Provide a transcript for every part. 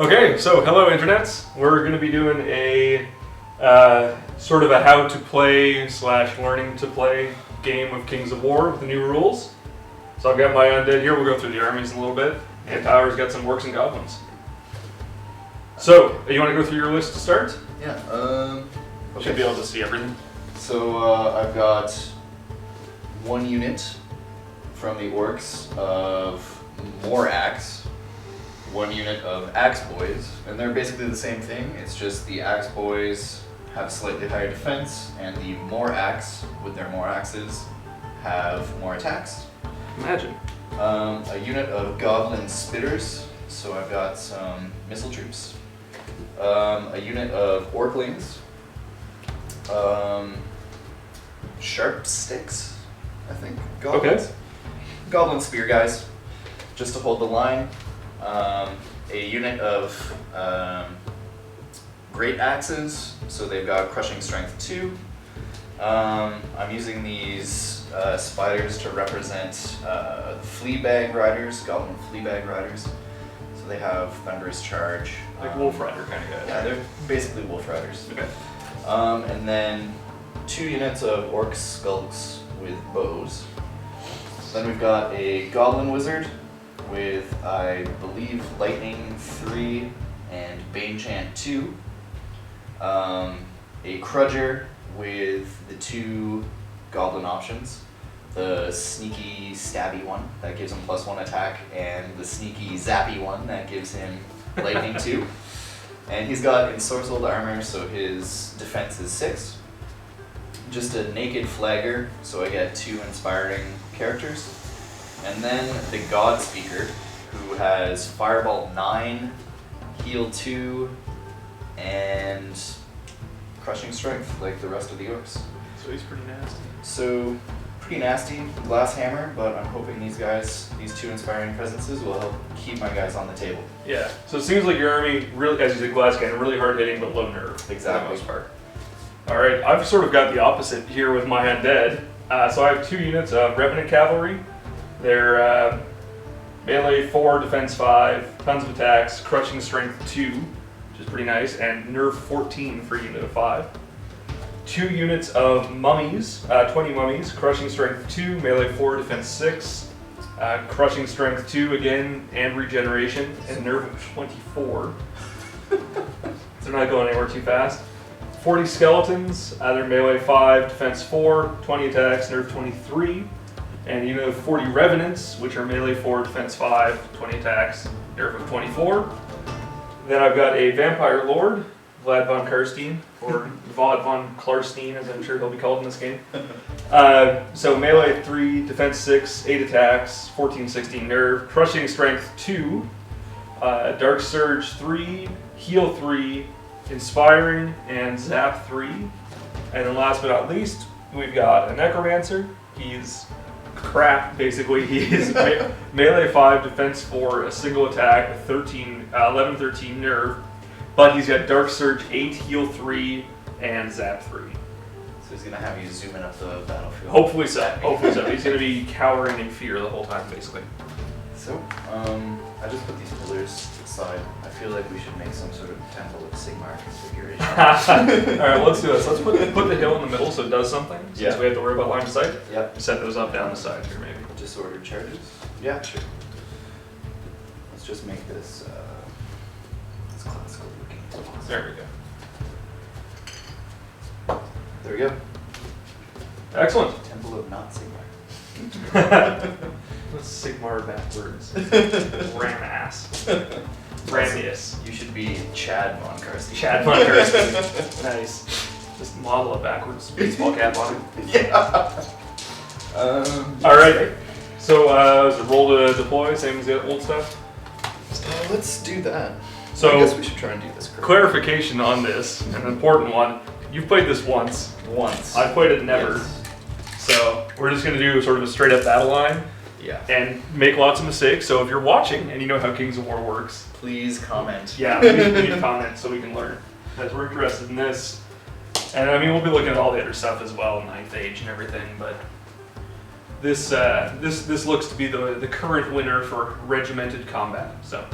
Okay, so hello internets. We're going to be doing a sort of a how to play / learning to play game of Kings of War with the new rules. So I've got my Undead here. We'll go through the armies in a little bit. And Power's got some Orcs and Goblins. So, you want to go through your list to start? Yeah, Okay. Should be able to see everything. So I've got one unit from the Orcs of more Axe, one unit of Axe Boys, and they're basically the same thing. It's just the Axe Boys have slightly higher defense, and the more Axe, with their more Axes, have more attacks. Imagine. A unit of Goblin Spitters, so I've got some missile troops. A unit of Orclings. Sharp Sticks, I think. Goblins. Okay. Goblin Spear guys, just to hold the line. A unit of Great Axes, so they've got Crushing Strength 2. I'm using these spiders to represent Fleabag Riders, Goblin Fleabag Riders. So they have Thunderous Charge. Like Wolf Rider kind of guys. Yeah, they're basically Wolf Riders. Okay. And then 2 units of Orc Skulks with bows. Then we've got a Goblin Wizard with, I believe, Lightning 3 and Bane Chant 2. A Crudger with the 2 Goblin options. The sneaky stabby one that gives him +1 attack, and the sneaky zappy one that gives him lightning 2. And he's got ensorcelled armor, so his defense is 6. Just a naked flagger, so I get 2 inspiring characters. And then the God Speaker, who has Fireball 9, Heal 2, and Crushing Strength, like the rest of the Orcs. So he's pretty nasty. So, pretty nasty, Glass Hammer, but I'm hoping these guys, these 2 inspiring presences, will help keep my guys on the table. Yeah. So it seems like your army, really, as you said, Glass Cannon, really hard hitting, but low nerve. Exactly. For the most part. Alright, I've sort of got the opposite here with my Undead. So I have 2 units of Revenant Cavalry. They're melee 4, defense 5, tons of attacks, crushing strength 2, which is pretty nice, and nerve 14 for a unit of 5. 2 units of Mummies, 20 Mummies, crushing strength 2, melee 4, defense 6, crushing strength 2 again, and regeneration, and nerve 24. They're not going anywhere too fast. 40 Skeletons, they're melee 5, defense 4, 20 attacks, nerve 23. And a unit of 40 Revenants, which are melee 4, defense 5, 20 attacks, nerve of 24. Then I've got a Vampire Lord, Vlad von Karstein, or Vlad von Klarstein, as I'm sure he'll be called in this game. So melee 3, defense 6, 8 attacks, 14, 16 nerve, crushing strength 2, dark surge 3, heal 3, inspiring, and zap 3. And then last but not least, we've got a Necromancer. He's crap, basically. He's melee 5, defense 4, a single attack with 11, 13 nerve. But he's got Dark Surge 8, Heal 3, and Zap 3. So he's going to have you zooming up the battlefield. Hopefully so. Hopefully so. He's going to be cowering in fear the whole time, basically. So, I just put these pillars aside. I feel like we should make some sort of Temple of Sigmar configuration. Alright, let's do this. Let's put the hill in the middle so it does something, since we have to worry about line of sight. Yep. Set those up down the side here, maybe. Disordered charges? Yeah, sure. Let's just make this as classical looking as possible. There we go. There we go. Excellent. Temple of not Sigmar. What's Sigmar backwards? Ram ass. Ramius. You should be Chad von Karstein. Chad von Karstein. Nice. Just model it backwards. Baseball cap on it. Yeah. Alright. So, is it roll to deploy, same as the old stuff? Let's do that. So, I guess we should try and do this correctly. Clarification on this, an important one. You've played this once. Once. I've played it never. Yes. So, we're just going to do sort of a straight up battle line. Yeah. And make lots of mistakes. So, if you're watching and you know how Kings of War works, please comment. Yeah, please comment so we can learn. Because we're interested in this. And I mean, we'll be looking at all the other stuff as well, 9th Age and everything, but this looks to be the current winner for regimented combat. So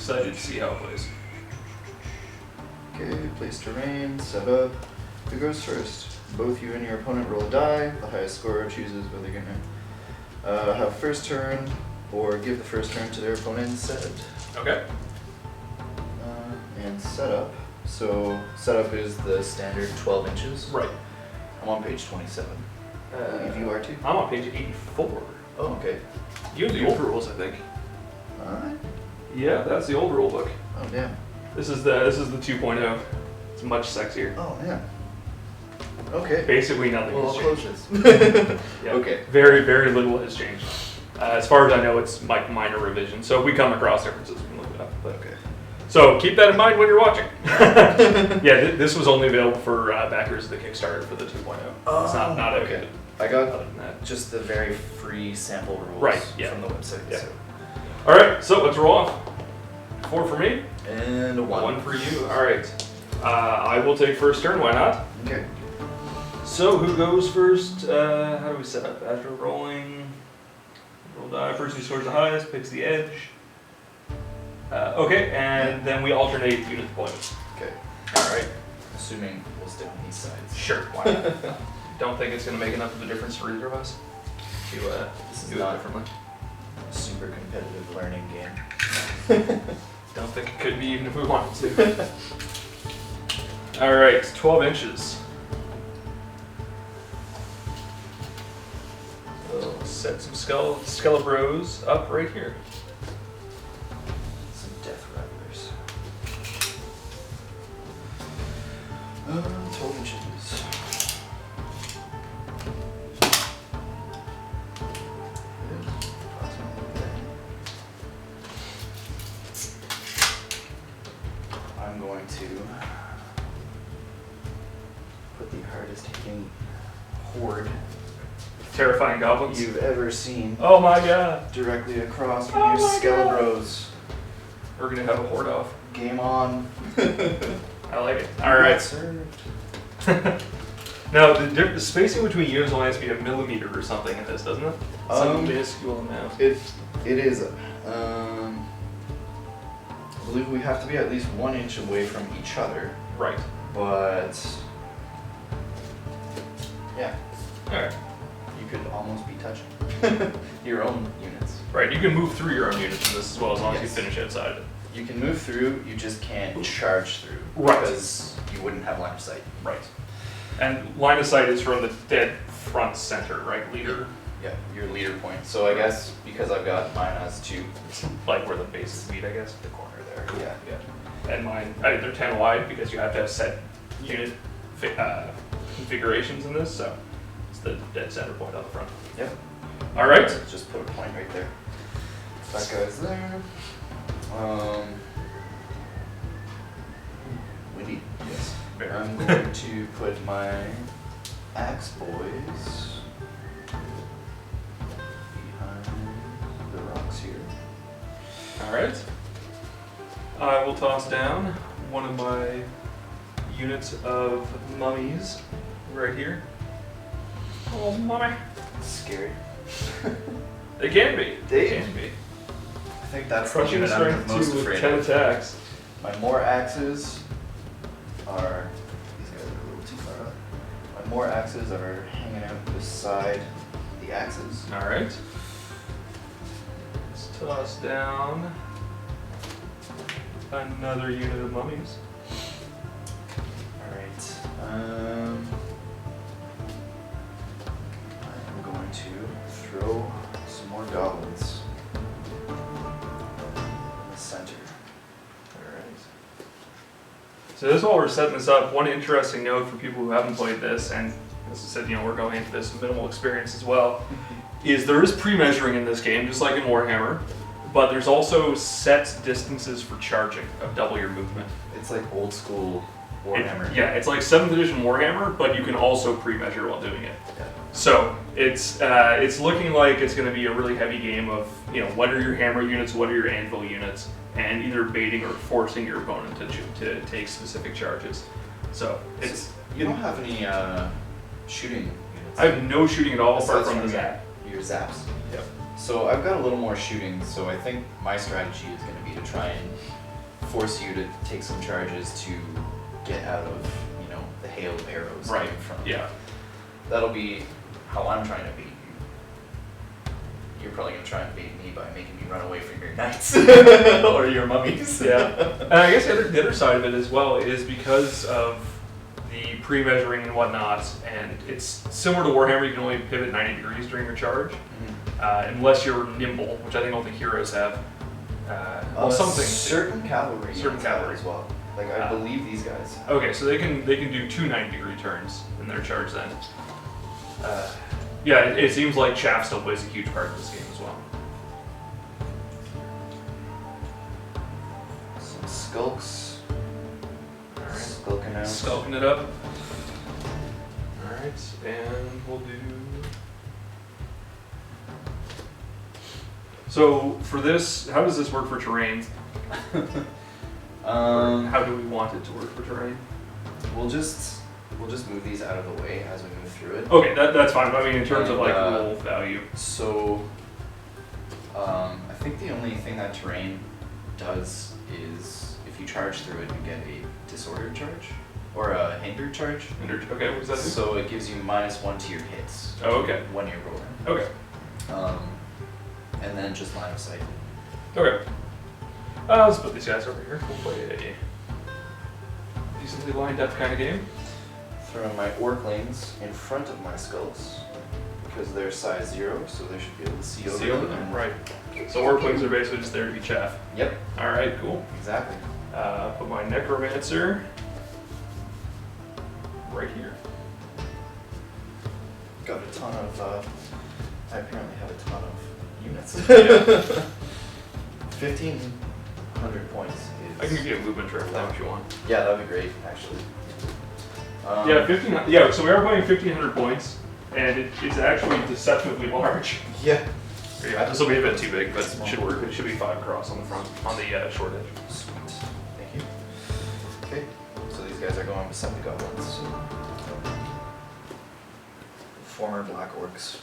excited to see how it plays. Okay, place terrain, set up. Who goes first? Both you and your opponent roll a die. The highest scorer chooses whether you're gonna have first turn or give the first turn to their opponent instead. Okay. And setup. So setup is the standard 12 inches. Right. I'm on page 27. I believe you are too. I'm on page 84. Oh, okay. You have the old rules, I think. Alright. Yeah, that's the old rule book. Oh damn. This is the 2.0. It's much sexier. Oh man. Okay. Basically nothing Well, I'll has close changed. this. Yeah. Okay. Very, very little has changed. As far as I know, it's like minor revision. So if we come across differences, we can look it up. But. Okay. So keep that in mind when you're watching. Yeah, this was only available for backers of the Kickstarter for the 2.0. It's not okay. I got other than that. just the very free sample rules Right, yeah. from the website. Yeah. So. All right, so let's roll off. 4 for me. And a 1. 1 for you. All right. I will take first turn. Why not? Okay. So who goes first? How do we set up? After rolling, roll die. Person who scores the highest picks the edge. Okay, and then we alternate unit deployments. Okay. All right. Assuming we'll stay on these sides. Sure. Why not? Don't think it's going to make enough of a difference for either of us to This is do it not differently. a super competitive learning game. Don't think it could be even if we wanted to. All right, 12 inches. We'll set some Skelebros up right here. Some death rattlers. 12 inches. I'm going to put the hardest hitting horde Terrifying goblins. you've ever seen Oh my god. directly across from Oh your my God. Skelebros. We're going to have a horde off. Game on. I like it. All right. Served. Now, the spacing between units only has to be a millimeter or something in this, doesn't it? Some minuscule amount. It is. I believe we have to be at least 1 inch away from each other, Right. but yeah, All right. you could almost be touching your own units. Right. You can move through your own units in this as well as long as Yes. you finish outside of it. You can move through, you just can't charge through Right. because you wouldn't have line of sight. Right. And line of sight is from the dead front center, right? Leader, Yeah, your leader point. So I guess because I've got mine as 2. like where the bases meet, I guess. The corner there. Cool. Yeah. Yeah. And mine, they're 10 wide because you have to have set unit configurations in this, so it's the dead center point on the front. Yep. All right. Just put a point right there. That guy's there. Windy. Yes. Very. I'm going to put my axe boys behind the rocks here. All right. I will toss down one of my units of mummies right here. Oh, mummy. Scary. They can be. They- can be. I think that's the Crushing unit I'm strength most 2 with afraid 10 of. attacks. My more axes are. These guys are a little too far up. My more axes are hanging out beside the axes. All right. Let's toss down another unit of mummies. Alright. I'm going to throw some more goblins in the center. Alright. So this while we're setting this up, one interesting note for people who haven't played this, and as I said, we're going into this minimal experience as well, is there is pre-measuring in this game, just like in Warhammer, but there's also set distances for charging of double your movement. It's like old school Warhammer. Yeah, it's like 7th edition Warhammer, but you can also pre-measure while doing it. Yeah. So it's looking like it's going to be a really heavy game of what are your hammer units, what are your anvil units, and either baiting or forcing your opponent to take specific charges. So it's You don't have any shooting units. I have no shooting at all apart Aside from the your- zap. Your zaps. Yep. So I've got a little more shooting, so I think my strategy is going to be to try and force you to take some charges to get out of, you know, the hail of arrows Right. coming from. Yeah. That'll be how I'm trying to beat you. You're probably going to try and beat me by making me run away from your knights or your mummies. Yeah. And I guess the other side of it as well is because of the pre-measuring and whatnot, and it's similar to Warhammer, you can only pivot 90 degrees during your charge, unless you're nimble, which I think only heroes have. Well, something. Certain cavalry. Certain cavalry as well. Like I believe these guys. Okay, so they can do 2 90-degree turns in their charge then. Yeah, it seems like chaff still plays a huge part in this game as well. Some skulks. Alright. Skulking out. Skulking it up. Alright, and we'll do... So, for this, how does this work for terrain? How do we want it to work for terrain? We'll just move these out of the way as we move through it. Okay, that's fine, but I mean in terms of like roll value. So, I think the only thing that terrain does is if you charge through it, you get a disordered charge or a hindered charge. Okay, what does that do? So it gives you -1 to your hits. Oh, okay. When you're rolling. Okay. And then just line of sight. Okay. Let's put these guys over here. We'll play a decently lined up kind of game. Throw my orclings in front of my skulls because they're size 0, so they should be able to see over them. Right. So orclings are basically just there to be chaff. Yep. All right, cool. Exactly. Put my necromancer right here. Got a ton of. I apparently have a ton of units. Yeah. 1,500 points is. I can give you a movement track for that if you want. Yeah, that'd be great, actually. Yeah, 1500. Yeah, so we are playing 1,500 points, and it's actually deceptively large. Yeah. Yeah, this will be a bit too big, but it should work. It should be 5 across on the front, on the short edge. Sweet. Thank you. Okay, so these guys are going beside the goblins. Former black orcs.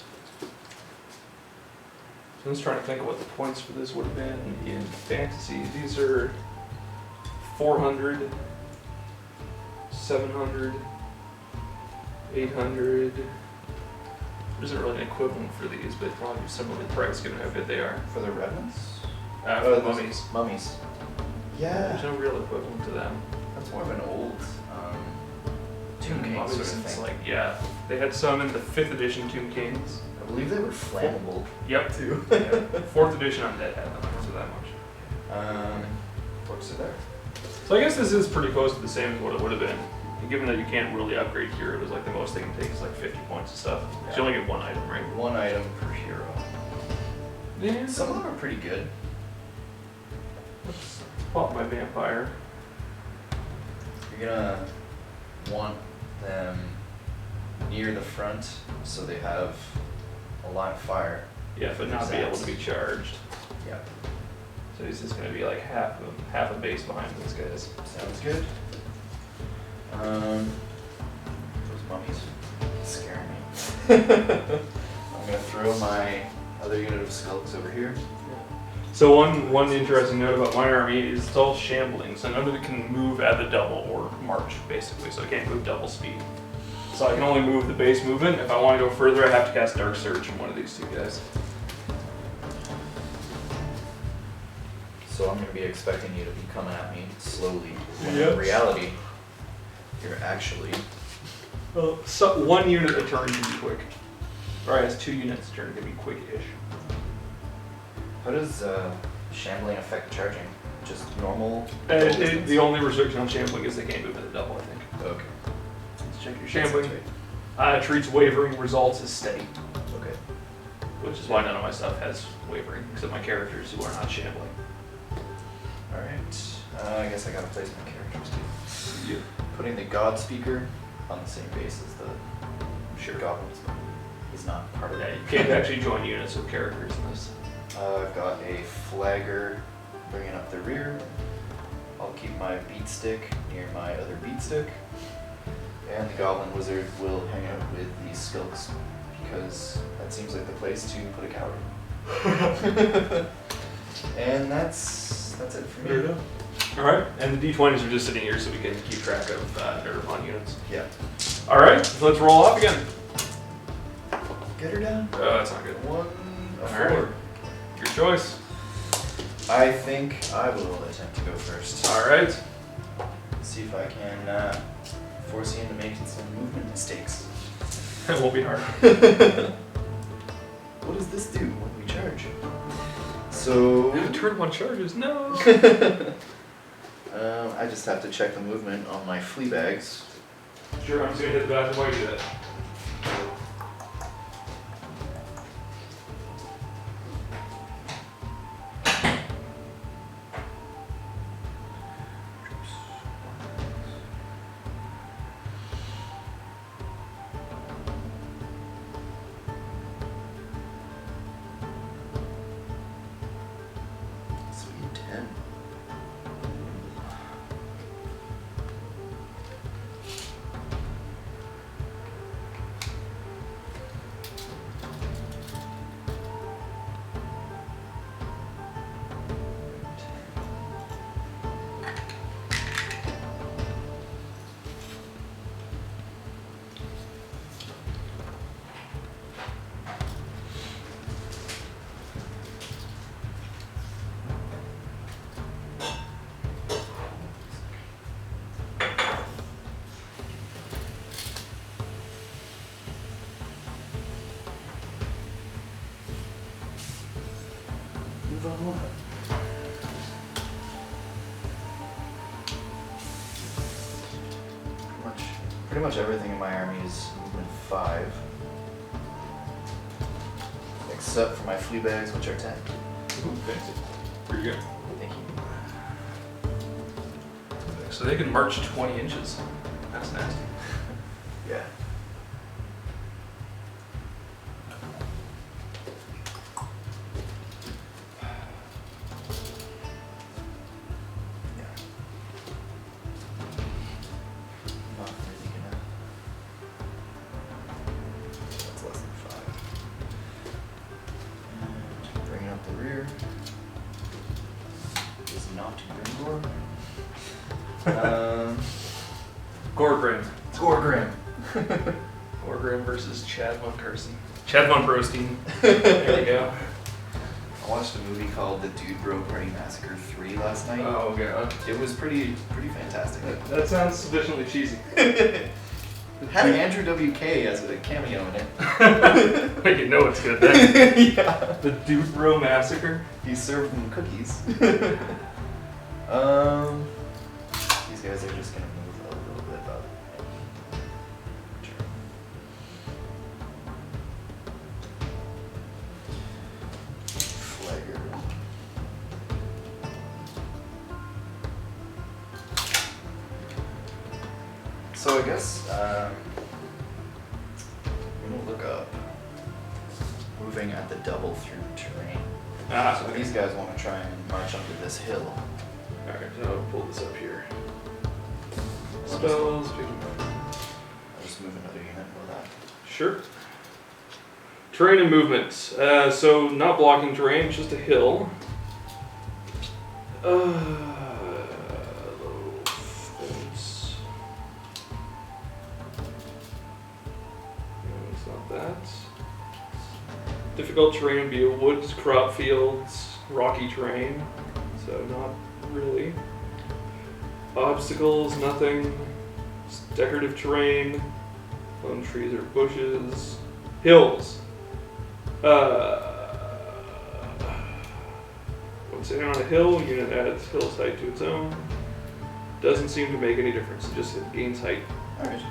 So I'm just trying to think of what the points for this would have been in fantasy. These are 400, 700, 800. There isn't really an equivalent for these, but probably similarly priced given how good they are. For the revenants? For the mummies. Mummies. Yeah. There's no real equivalent to them. That's more of an old Tomb King Mummies, sort of it's thing. like, yeah. They had some in the 5th edition Tomb Kings. I believe they were flammable. Yep. Too. Yeah. 4th edition Undead had them, so that much. Books are there. So I guess this is pretty close to the same as what it would have been. And given that you can't really upgrade heroes, like the most they can take is like 50 points and stuff. Yeah. You only get 1 item, right? 1 item per hero. Yeah. Some of them are pretty good. Let's pop my vampire. You're gonna want them near the front so they have a line of fire. Yeah, but not be able to be charged. Yeah. So he's just going to be like half a base behind these guys. Sounds good. Those mummies scare me. I'm gonna throw my other unit of skulks over here. So one interesting note about my army is it's all shambling, so none of it can move at the double or march, basically, so it can't move double speed. So I can only move the base movement. If I want to go further, I have to cast Dark Surge from one of these 2 guys. So I'm gonna be expecting you to be coming at me slowly. When Yep. in reality, you're actually. Well, so 1 unit a turn can be quick. Or I guess 2 units a turn can be quick-ish. How does shambling affect charging? Just normal? The only restriction on shambling is they can't move at the double, I think. Okay. Let's check your shambling. Treats wavering results as steady, Okay. which is why none of my stuff has wavering, except my characters who are not shambling. Alright. I guess I gotta place my characters too. Yeah. Putting the God Speaker on the same base as the goblins. He's not part of Yeah, that. you can't actually join units with characters in this. I've got a flagger bringing up the rear. I'll keep my beat stick near my other beat stick. And the goblin wizard will hang out with the skulks because that seems like the place to put a coward. And that's it for There you me. go. All right, and the D20s are just sitting here so we can keep track of nerve on units. Yeah. All right, let's roll off again. Get her down. Oh, that's not good. 1, a 4. All right. Your choice. I think I will attempt to go first. All right. See if I can force you into making some movement mistakes. It won't be hard. What does this do when we charge? So Turn 1 charges. No. I just have to check the movement on my flea bags. Sure, I'm just gonna hit the bathroom while you do that. Sweet 10. Move on. Pretty much everything in my army is movement 5. Except for my flea bags, which are 10. Ooh, fancy. Pretty good. Thank you. So they can march 20 inches. That's nasty. Yeah. Not really gonna. That's less than 5. And bringing up the rear is not Grimgor. Gorgrim. Gorgrim. Gorgrim versus Chad Von Carson. Chad Von Prostein. There we go. I watched a movie called The Dude Bro Party Massacre 3 last night. Oh god. It was pretty fantastic. That sounds sufficiently cheesy. It had Andrew WK as a cameo in it. Make you know it's good then. Yeah. The Dude Bro Massacre. He served them cookies. These guys are just gonna move a little bit up. Flagger. So I guess I'm gonna look up moving at the double through terrain. Ah, So these guys want to try and march onto this hill. Alright, so I'll pull this up here. Spells. I'll just move another unit with that. Sure. Terrain and movement. So not blocking terrain, just a hill. Low fence. No, it's not that. Difficult terrain would be woods, crop fields, rocky terrain. So not really. Obstacles, nothing. Just decorative terrain. Lone trees or bushes. Hills. When sitting on a hill, unit adds hill's height to its own. Doesn't seem to make any difference, it just gains height. Alright.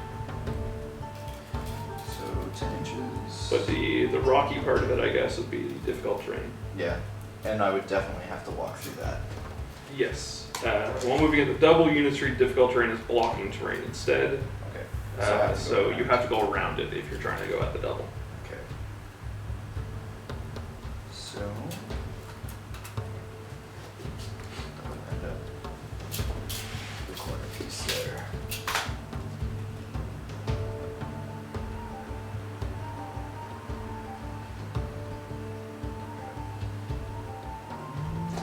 So 10 inches. But the rocky part of it, I guess, would be difficult terrain. Yeah. And I would definitely have to walk through that. Yes. While moving at the double, units treat difficult terrain as blocking terrain instead. Okay. I have to go So you around. have to go around it if you're trying to go at the double. Okay. So I'll end up the corner piece there.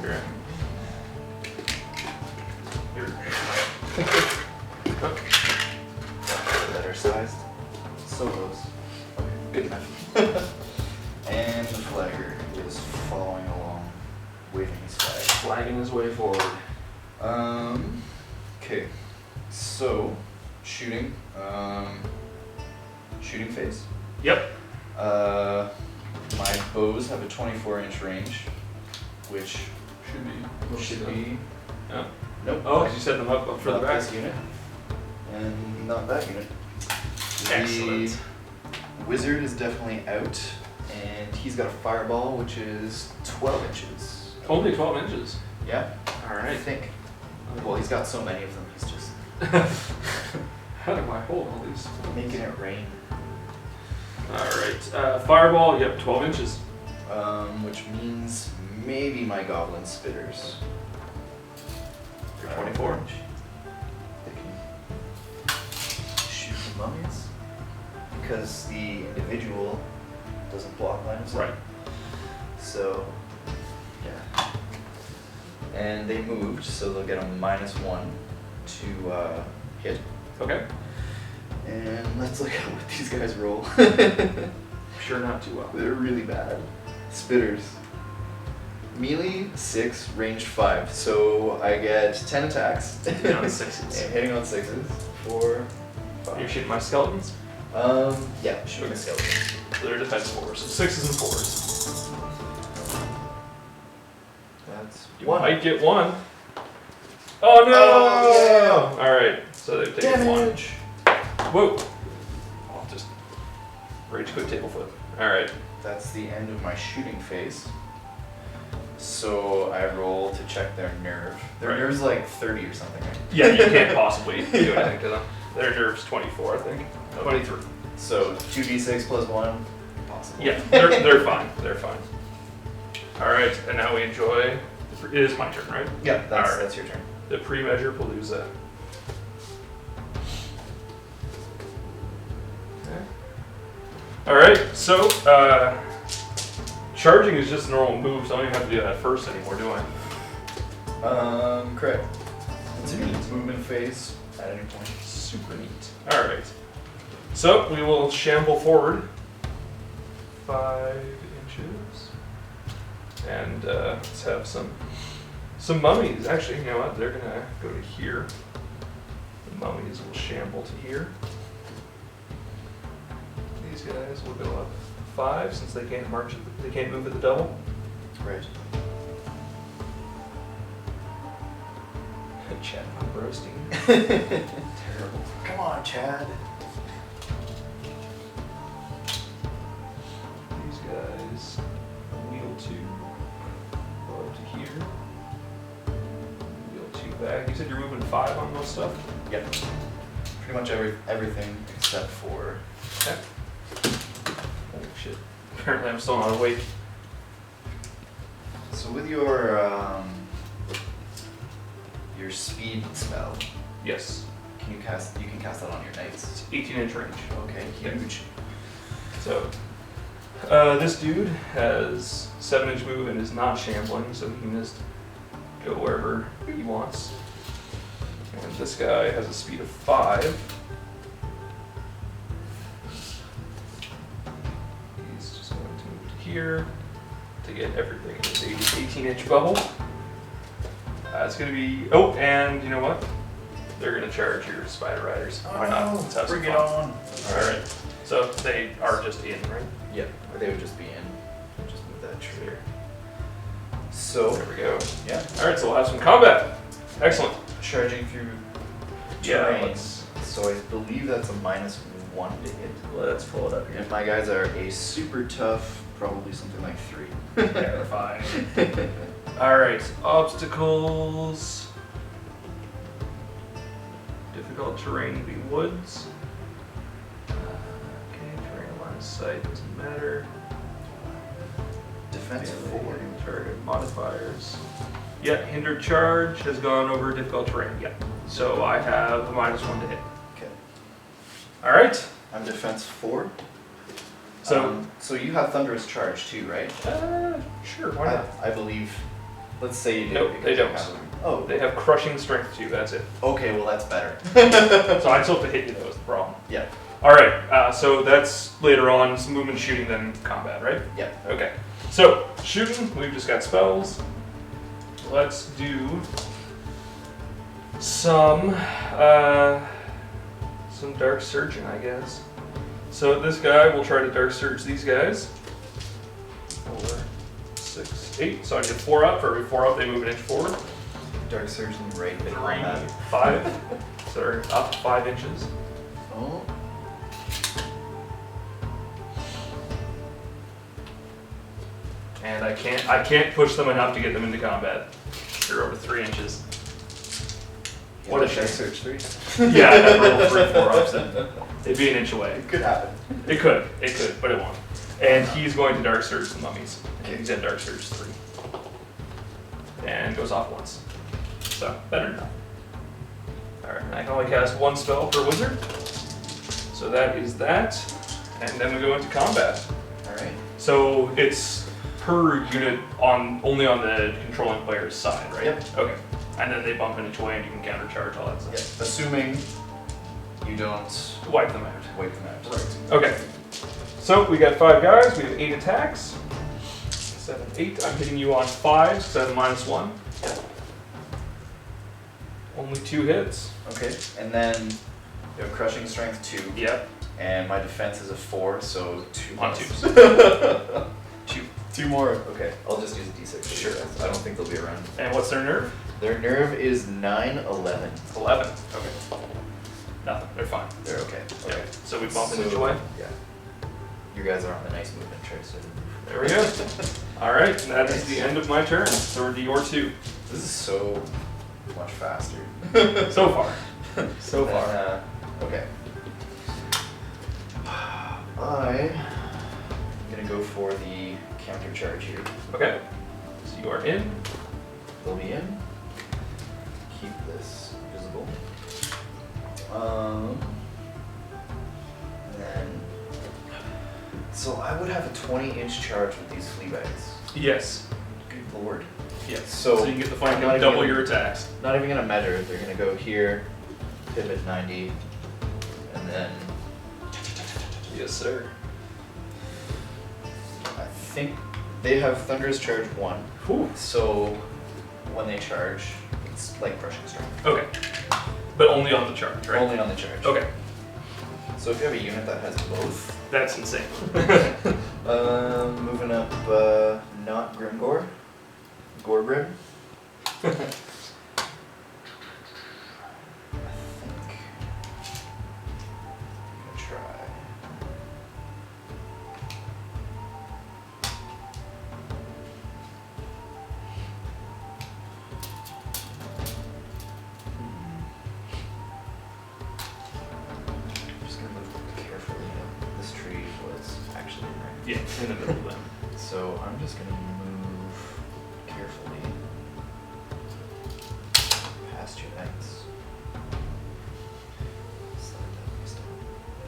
Here. Here. Better sized. So close. Okay, good enough. And the flagger is following along, waving his flag. Flagging his way forward. Okay. So, shooting. Shooting phase. Yep. My bows have a 24-inch range, which should be. Yeah. Nope. Oh, you set them up for the not back. this unit, and not that unit. Excellent. The wizard is definitely out, and he's got a fireball, which is 12 inches. Only 12 inches. Yeah. All I right. think. Well, he's got so many of them. He's just How do I hold all these? making it rain. All right. Fireball. Yep. 12 inches. Which means maybe my goblin spitters. You're 24. They can shoot the mummies because the individual doesn't block line of sight. Right. So, yeah. And they moved, so they'll get a -1 to hit. Okay. And let's look at what these guys roll. Sure, not too well. They're really bad. Spitters. Melee 6, range 5. So I get 10 attacks. Hitting on 6s. Yeah, hitting on 6s. 4, 5. You're shooting my skeletons? Yeah, shooting a skeleton. So they're defense 4s. So 6s and 4s. That's You 1. might get 1. Oh no! Oh, yeah. Alright, so they've taken 1. Damage! Whoa! I'll just rage quit table flip. Alright. That's the end of my shooting phase. So I roll to check their nerve. Their Right. nerve's like 30 or something, right? Yeah, you can't possibly do anything to them. Their nerve's 24, I think. 23. So 2d6 plus 1, impossible. Yeah, they're fine. They're fine. Alright, and now we enjoy. It is my turn, right? Yeah, that's, Alright. that's your turn. The pre-measure Palooza. Okay. Alright, so charging is just a normal move, so I don't even have to do that first anymore, do I? Correct. It's a movement phase at any point. Super neat. Alright. So we will shamble forward 5 inches. And let's have some mummies. Actually, you know what? They're gonna go to here. The mummies will shamble to here. These guys will go up 5 since they can't march. They can't move at the double. Right. Chad, I'm roasting. Terrible. Come on, Chad. These guys wheel 2 go up to here. Wheel 2 back. You said you're moving 5 on most stuff? Yep. Pretty much everything except for. Okay. Oh shit. Apparently I'm still not awake. So with your speed spell, Yes. you can cast that on your knights. It's 18-inch range. Okay, Yeah. huge. So, this dude has 7-inch move and is not shambling, so he can just go wherever he wants. And this guy has a speed of 5. He's just going to move to here to get everything in his 18-inch bubble. It's going to be... Oh, and you know what? They're going to charge your spider riders. Why not? Let's have some Bring it fun. on. Alright. So they are just in, right? Yeah, or they would just be in. Just move that tree. There. So, There we go. yeah, Alright, so we'll have some combat. Excellent. charging through Yeah, terrain. let's So I believe that's a -1 to hit. let's pull it up here. And my guys are a super tough, probably something like 3. Yeah, fine. Alright, obstacles. Difficult terrain would be woods. Okay, terrain line of sight doesn't matter. Defense 4. Target modifiers. Yeah, hindered charge has gone over difficult terrain. Yeah. So I have a -1 to hit. Okay. Alright. I'm defense 4. So so you have thunderous charge too, right? sure, why not? I believe Let's say you do. Nope, because they you don't. have- Oh, They have crushing strength 2, that's it. okay, well that's better. So I still have to hit you though, is the problem. Yeah, Alright, so that's later on, some movement shooting, then combat, right? yeah. Okay. So, shooting, we've just got spells. Let's do some Dark Surgeon, I guess. So this guy will try to Dark Surge these guys. 4, 6, 8. So I get 4 up. For every 4 up, they move an inch forward. Dark Surgeon right 3, on that. 5. So they're up 5 inches. Oh. And I can't push them enough to get them into combat. They're over 3 inches. What a Dark shame. Surge 3? Yeah, I'd have rolled 3, 4 ups and they'd be an inch away. It could happen. It could, but it won't. And he's going to Dark Surge the mummies. Okay. He's in Dark Surge 3. And goes off once. So, better than Alright, and I can only cast 1 spell per wizard. So that is that. And then we go into combat. Alright. So it's per unit only on the controlling player's side, right? Yep. Okay. And then they bump an inch away and you can countercharge all that stuff. Yeah. Assuming you don't Wipe them out. wipe them out. Right. Okay. So we got 5 guys. We have 8 attacks. 7, 8. I'm hitting you on 5, 7 minus 1. Only 2 hits. Okay. And then you have Crushing Strength 2. Yep. And my defense is a 4, so 2 On plus. 2s. 2. 2 more. Okay. I'll just use a d6. Sure. I don't think they'll be around. And what's their nerve? Their nerve is 9, 11. 11. Okay. Nothing. They're fine. They're okay. Yeah. Okay. So we bump an inch away. Yeah. You guys are on the nice movement chart, so There we go. All right. And that is the end of my turn. So we're D or 2. this is so much faster. So far. So Then, far. Okay. I'm gonna go for the counter charge here. Okay. So you are in. They'll be in. Keep this visible. Then. So I would have a 20-inch charge with these flea bags. Yes. Good lord. Yes. So, So you can get the flank I'm not and double even- your attacks. Not even gonna measure. They're gonna go here, pivot 90, and then Yes, sir. I think they have Thunderous Charge 1. Whew. So when they charge, it's like Crushing Strength. Okay. But only on the charge, right? Only on the charge. Okay. So if you have a unit that has both, That's insane. moving up, not Grimgore, Gorebrim. I think. I'm gonna try. I'm just gonna move carefully. This tree was actually right. Yeah, in the middle of them. So I'm just gonna move carefully past your knights. Slide down this down.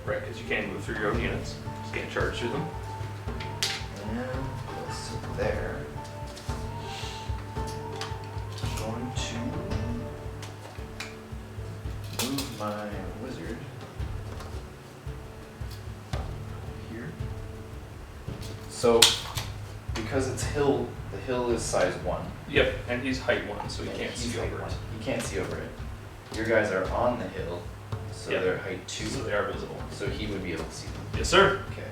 Right, because you can't move through your own units. Just can't charge through them. And close there. Going to move my wizard here. So, because it's hill, the hill is size 1. Yep, and he's height 1, so he and can't he's see height over 1. it. You can't see over it. Your guys are on the hill, so Yep. they're height 2. So they are visible. So he would be able to see them. Yes, sir. Okay.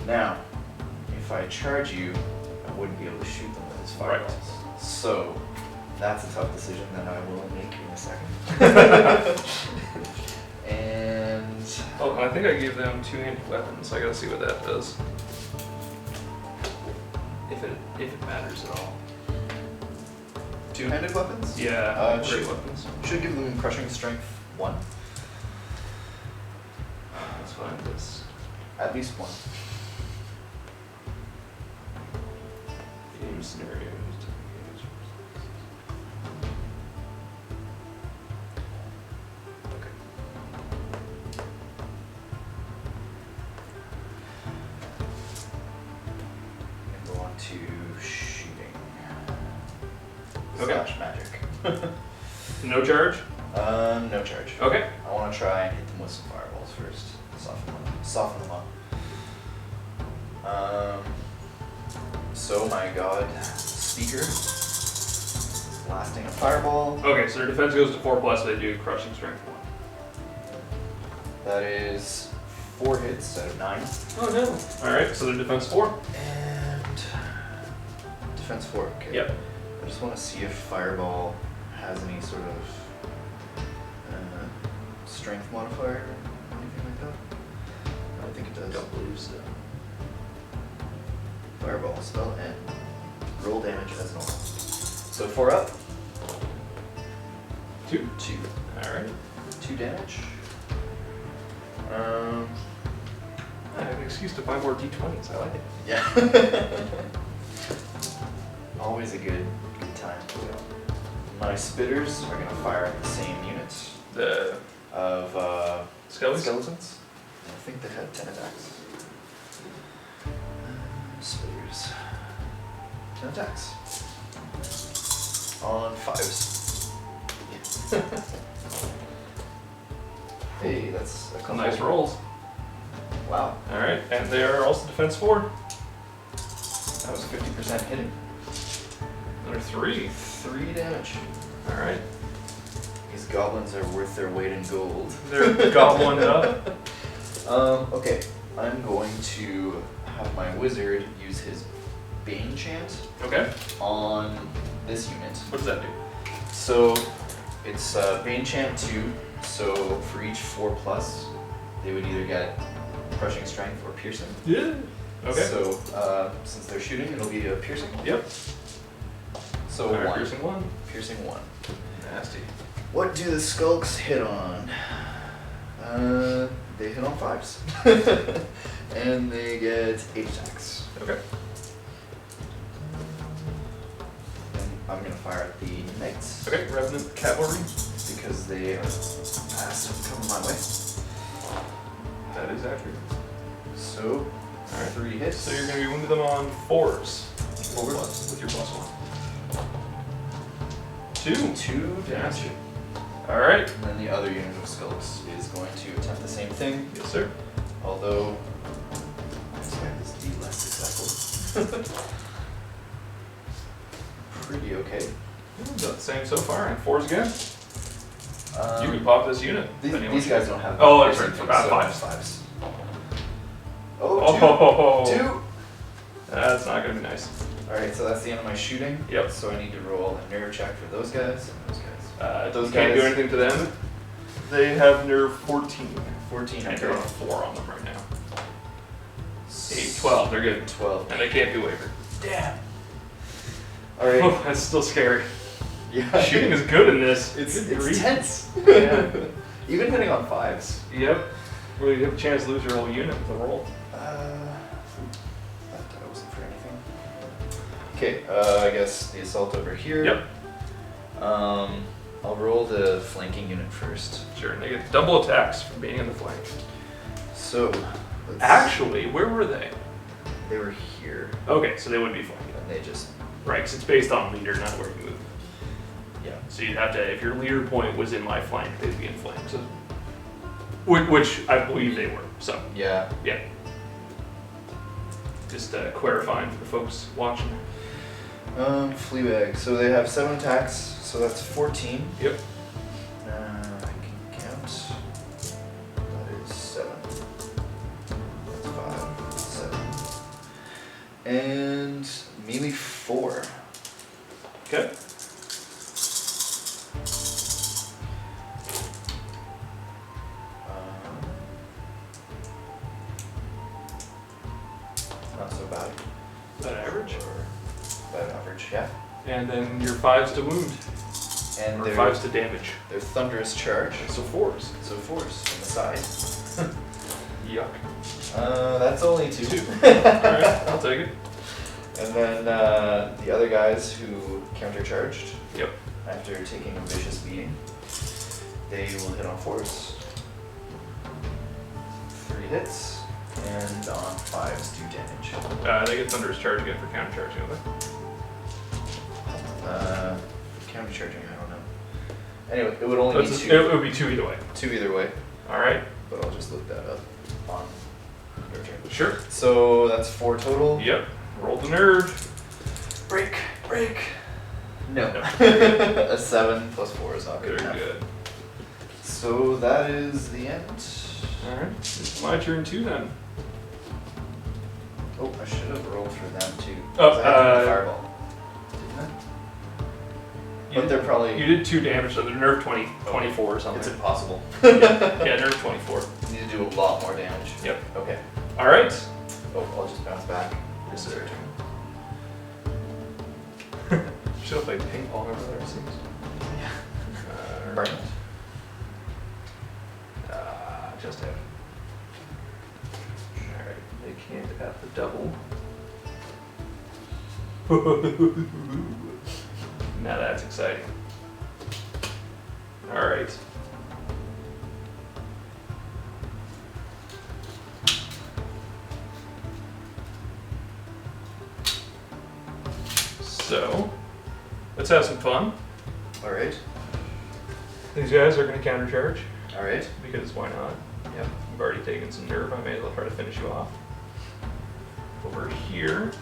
Now, if I charge you, I wouldn't be able to shoot them with his fireballs. So, that's a tough decision that I will make in a second. And Oh, and I think I gave them 2-handed weapons, so I gotta see what that does. If it matters at all. two-handed weapons? Yeah, great should, weapons. should give them crushing strength 1. Let's find this. At least 1. Game scenarios. Okay. And go on to shooting. slash magic. No charge? No charge. Okay. I want to try and hit them with some fireballs first. Soften them up. So my god speaker blasting a fireball. Okay, so their defense goes to 4+, they do crushing strength 1. That is 4 hits out of 9. Oh no. Alright, so their defense 4. And defense 4, okay. Yep. I just want to see if fireball has any sort of strength modifier or anything like that. I don't think it does. Don't believe so. Fireball, spell N. Roll damage as normal. So 4 up. 2. 2. Alright. 2 damage. I have an excuse to buy more D20s, I like it. Yeah. Always a good time. My spitters are gonna fire at the same unit The of skeletons? I think they had 10 attacks. Spitters. 10 attacks. On 5s. Yeah. Hey, that's a couple. Nice rolls. Wow. Alright, and they are also defense 4. That was 50% hitting. Another 3. 3 damage. Alright. These goblins are worth their weight in gold. They're goblin up. Okay. I'm going to have my wizard use his Bane chant Okay. on this unit. What does that do? So it's Bane chant 2. So for each 4+, they would either get crushing strength or piercing. Yeah. Okay. So since they're shooting, it'll be a piercing. Yep. So Alright, 1. piercing 1. Piercing 1. Nasty. What do the skulks hit on? They hit on 5s. And they get 8 attacks. Okay. And I'm going to fire at the knights. Okay, Revenant Cavalry. Because they are fast coming my way. That is accurate. So, Alright. 3 hits. So you're going to be wounded them on 4s. 4+ with your +1. 2. 2 damage. Alright. And then the other unit of skulks is going to attempt the same thing. Yes, sir. Although, I expect this to be less successful. Pretty okay. About the same so far, and 4s again. You can Um, pop this unit. these guys don't have. Oh, that's piercing, right. so Fives. 5s. Oh, two. 2. That's not going to be nice. Alright, so that's the end of my shooting. Yep. So I need to roll a nerve check for those guys and those guys. Those can't do anything to them. They have nerve 14. 14. And Okay. they're on 4 on them right now. 8, 12. They're good. 12. And they can't be wavered. Damn. Alright. Oh, that's still scary. Yeah. Shooting is good in this. It's Good grief. tense. Yeah. Even hitting on 5s. Yep. Well, you have a chance to lose your whole unit with a roll. That wasn't for anything. Okay, I guess the assault over here. Yep. I'll roll the flanking unit first. Sure, and they get double attacks from being in the flank. So, Actually, where were they? they were here, Okay, so they would be flanking. and they just, Right, because it's based on leader, not where you move. yeah. So you'd have to, if your leader point was in my flank, they'd be in flank. So, which I believe they were. So, Yeah. yeah. Just clarifying for the folks watching. Fleabag. So they have 7 attacks, so that's 14. Yep. I can count. That is 7. That's 5, 7. And melee 4. Okay. Not so bad. Is that average? Or about average, yeah. And then your 5s to wound. And Or their 5s to damage. their thunderous charge. So 4s. So 4s on the side. Yuck. That's only 2. 2. Alright, I'll take it. And then the other guys who countercharged Yep. after taking a vicious beating, they will hit on 4s. 3 hits, and on 5s do damage. They get Thunderous Charge again for counter charging, don't they? Counter-charging, I don't know. Anyway, it would only be It 2. would be 2 either way. 2 either way, Alright. but I'll just look that up on your turn. Sure. So that's 4 total. Yep. Roll the nerd. Break. No. No. A 7 plus 4 is not good Very enough. good. So that is the end. Alright. It's my turn too then. Oh, I should have rolled for them too. Oh, 'Cause I had the fireball. Didn't I? But they're probably. You did 2 damage, so they're nerve 24 or something. It's impossible. Yeah, nerve 24. You need to do a lot more damage. Yep. Okay. Alright. Oh, I'll just bounce back. Yes, sir. Should have played ping pong over there, it seems. Yeah. Right. Just hit. Alright, they can't have the double. Now that's exciting. Alright. So, let's have some fun. Alright. These guys are going to countercharge, Alright. because why not? Yep, you've already taken some nerve, I may as well try to finish you off. Over here,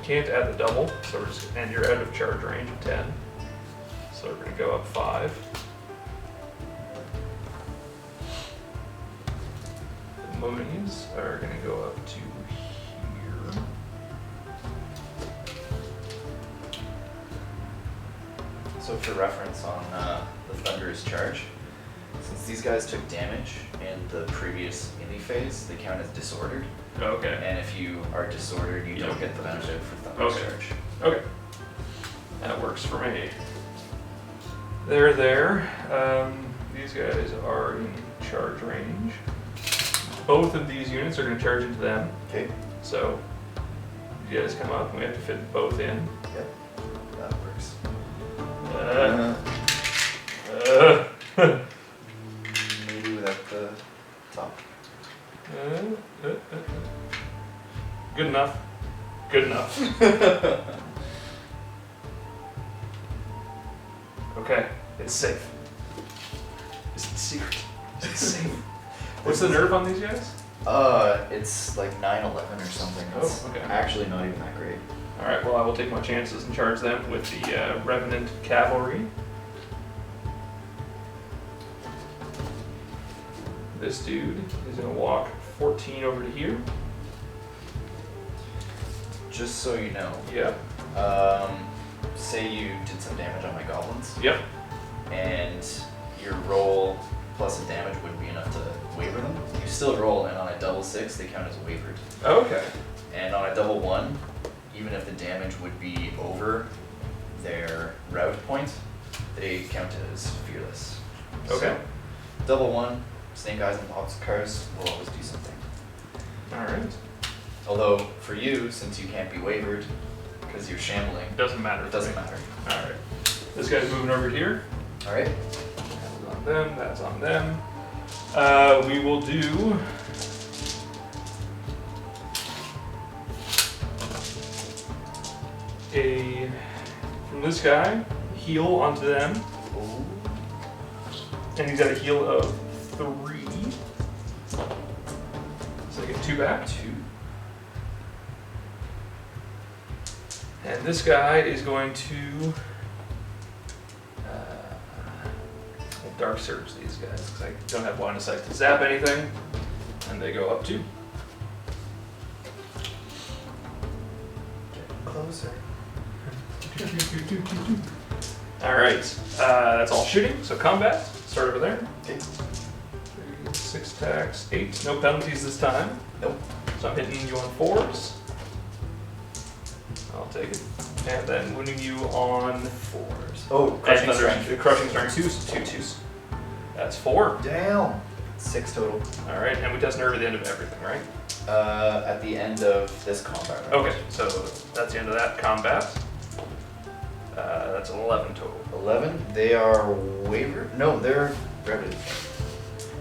can't add the double, so we're just, and you're out of charge range of 10. So we're going to go up 5. The Moonies are going to go up to here. So for reference on the Thunderous Charge, since these guys took damage in the previous innie phase, they count as disordered. Okay. And if you are disordered, you don't get the benefit for Thunderous Okay. Charge. Okay. That works for me. They're there. These guys are in charge range. Both of these units are going to charge into them. Okay. So you guys come up and we have to fit both in. Yep. That works. Maybe without the top. Good enough. Good enough. Okay, it's safe. Is it secret? Is it safe? What's the nerve on these guys? It's like 9/11 or something. It's okay. actually not even that great. Alright, well I will take my chances and charge them with the Revenant Cavalry. This dude is going to walk 14 over to here. Just so you know, Yep. say you did some damage on my goblins, Yep. and your roll plus a damage wouldn't be enough to waver them. You still roll, and on a double 6, they count as wavered. Okay. And on a double 1, even if the damage would be over their route point, they count as fearless. Okay. So, double 1, Snake Eyes and Boxcars will always do something. Alright. Although, for you, since you can't be wavered, because you're shambling, Doesn't matter. it doesn't matter. Alright. This guy's moving over here. Alright? That's on them, that's on them. We will do... from this guy, heal onto them. And he's got a heal of 3. So I get 2 back. 2. And this guy is going to Dark Surge these guys because I don't have line of sight to zap anything. And they go up 2. Getting closer. Alright, that's all shooting, so combat. Start over there. Okay. 6 attacks, 8. No penalties this time. Nope. So I'm hitting you on 4s. I'll take it. And then wounding you on 4s. Oh, crushing crushing strength. Crushing strength 2s. 2 2s. That's 4. Damn. 6 total. Alright, and we test nerve at the end of everything, right? At the end of this combat round. Okay, so that's the end of that combat. That's 11 total. 11. They are wavered. No, they're revenant.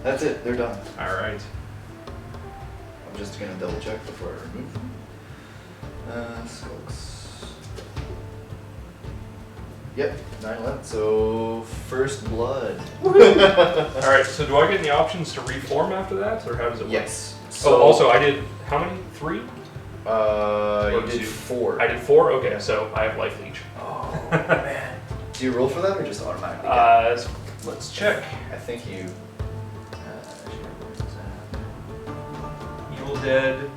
That's it. They're done. Alright. I'm just gonna double check before I remove them. Skulks. Yep, 9/11. So first blood. Alright, so do I get any options to reform after that, or how does it work? Yes. So also I did how many? 3? You did 2? 4. I did 4? Okay, so I have life leech. Oh man. Do you roll for that or just automatically? Let's check. I think you. Evil Dead.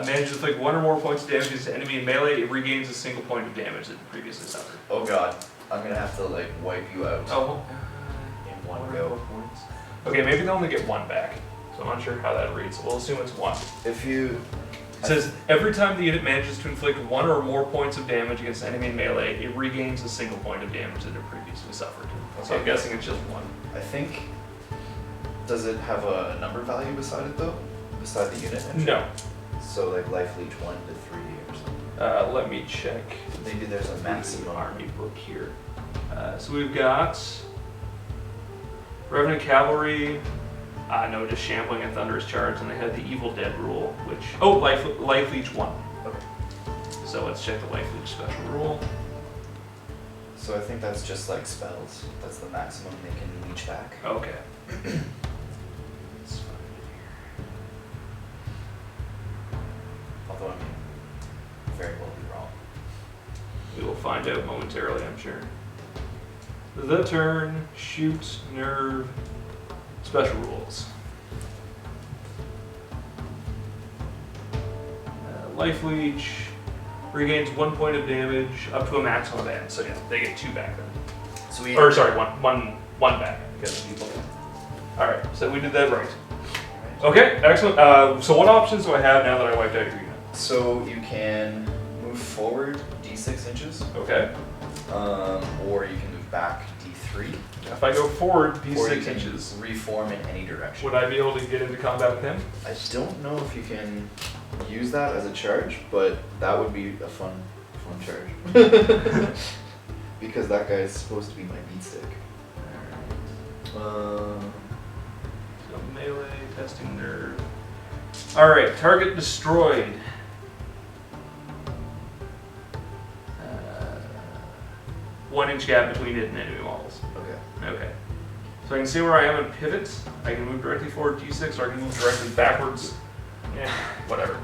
Manages to inflict 1 or more points of damage against an enemy in melee. It regains a single point of damage that it previously suffered. Oh god, I'm gonna have to like wipe you out Oh. in one go. Points. Okay, maybe they only get 1 back. So I'm not sure how that reads. We'll assume it's 1. If you. It says, every time the unit manages to inflict 1 or more points of damage against an enemy in melee, it regains a single point of damage that it previously suffered. So I'm guessing it's just 1. I think. Does it have a number value beside it though? Beside the unit entry? No. So like life leech 1 to 3 or something. Let me check. Maybe there's a Maximum maximum. army book here. So we've got Revenant Cavalry. No, just Shambling and Thunderous Charge, and they had the Evil Dead rule, which... Oh, life leech 1. Okay. So let's check the life leech special rule. So I think that's just like spells. That's the maximum they can leech back. Okay. Let's find it Although I mean, very well be wrong. here. We will find out momentarily, I'm sure. The turn, shoot, nerve, special rules. Life leech regains 1 point of damage up to a maximum of N. So yeah, they get 2 back then. So we. Or sorry, one back because of people. All right, so we did that right. Okay, excellent. So what options do I have now that I wiped out your unit? So you can move forward d6 inches, Okay. or you can move back d3. If I go forward, Or you D6 can inches, reform in any direction. would I be able to get into combat with him? I don't know if you can use that as a charge, but that would be a fun charge. Because that guy is supposed to be my beat stick. So melee, testing nerve. All right, target destroyed. 1 inch gap between it and enemy models. Okay. Okay. So I can see where I am in pivot. I can move directly forward D6, or I can move directly backwards. Yeah, whatever.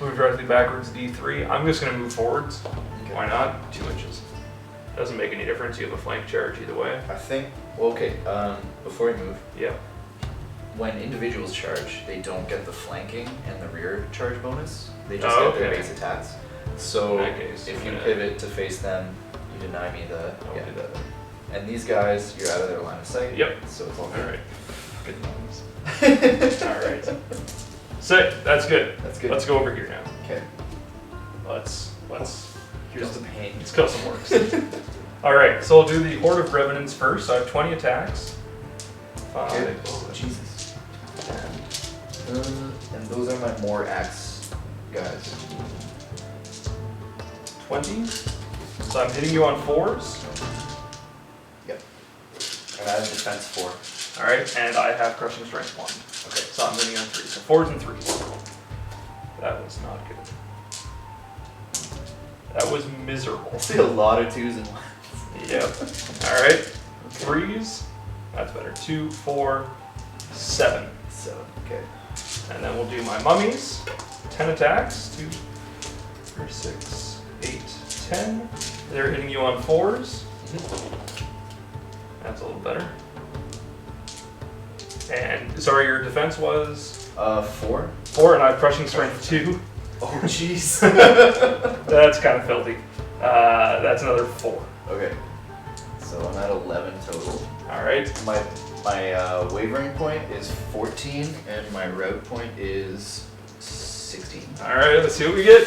Move directly backwards D3. I'm just gonna move forwards. Okay. Why not? 2 inches. Doesn't make any difference. You have a flank charge either way. I think. Well, okay. Before you move, Yeah. when individuals charge, they don't get the flanking and the rear charge bonus. They just Oh, get their okay. base attacks. So In that case, if I'm you gonna- pivot to face them, you deny me the. I'll do that. And these guys, you're out of their line of sight. Yep. So it's all All good. right. Good ones. All right. Sick. That's good. That's good. Let's go over here now. Okay. Let's. Here's the pain. Let's kill some orcs. All right. So I'll do the Horde of Revenants first. So I have 20 attacks. 5. Okay. Oh, Jesus. And those are my more axe guys. 20. So I'm hitting you on 4s. Yep. And I have defense 4. All right. And I have crushing strength 1. Okay. So I'm hitting on 3. So 4s and 3s. That was not good. That was miserable. I see a lot of 2s and 1s. Yep. All right. 3s. That's better. 2, 4, 7. 7. Okay. And then we'll do my mummies. 10 attacks. 2, 4, 6, 8, 10. They're hitting you on 4s. That's a little better. And sorry, your defense was 4. 4, and I have crushing strength 2. Oh, jeez. That's kind of filthy. That's another 4. Okay. So I'm at 11 total. All right. My wavering point is 14, and my route point is 16. All right. Let's see what we get.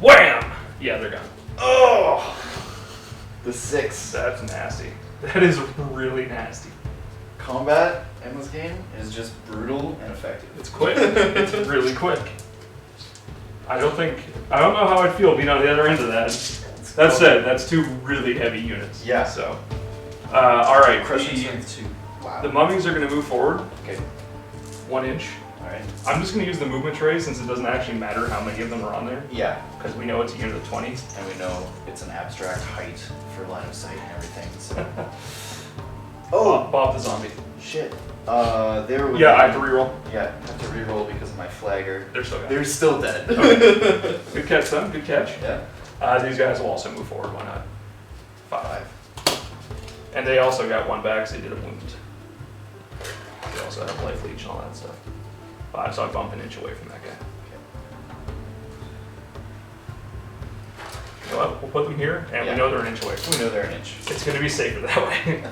Wham! Yeah, they're gone. Oh! The 6. That's nasty. That is really nasty. Combat in this game is just brutal and effective. It's quick. It's really quick. I don't know how I'd feel being on the other end of that. That said, that's 2 really heavy units. Yeah. So, all right. Crushing strength 2. Wow. The mummies are going to move forward Okay. 1 inch. Alright. I'm just going to use the movement tray since it doesn't actually matter how many of them are on there. Yeah. Because we know it's a unit of 20. And we know it's an abstract height for line of sight and everything, so. Oh! Bob the zombie. Shit. There was. Yeah, I have to reroll. Yeah, I have to reroll because of my flagger. They're still gone. They're still dead. Okay. Good catch, son. Good catch. Yeah. These guys will also move forward. Why not? 5. And they also got 1 back, so they did a wound. They also have life leech and all that stuff. 5, so I bump an inch away from that guy. You know what? We'll put them here, and we know they're an inch away. We know they're an inch. It's going to be safer that way.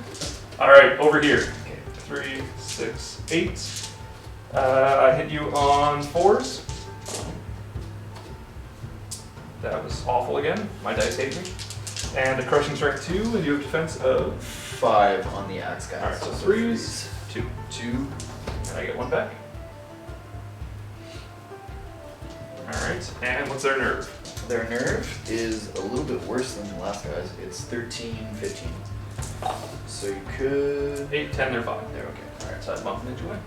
All right, over here. Okay. 3, 6, 8. I hit you on 4s. That was awful again. My dice hate me. And a crushing strike 2, and you have defense of 5 on the axe guy. All right, so 3s, 2, 2. and I get 1 back. All right, and what's their nerve? Their nerve is a little bit worse than the last guy's. It's 13, 15. So you could. 8, 10, they're 5. There, okay. All right, so I bump an inch away.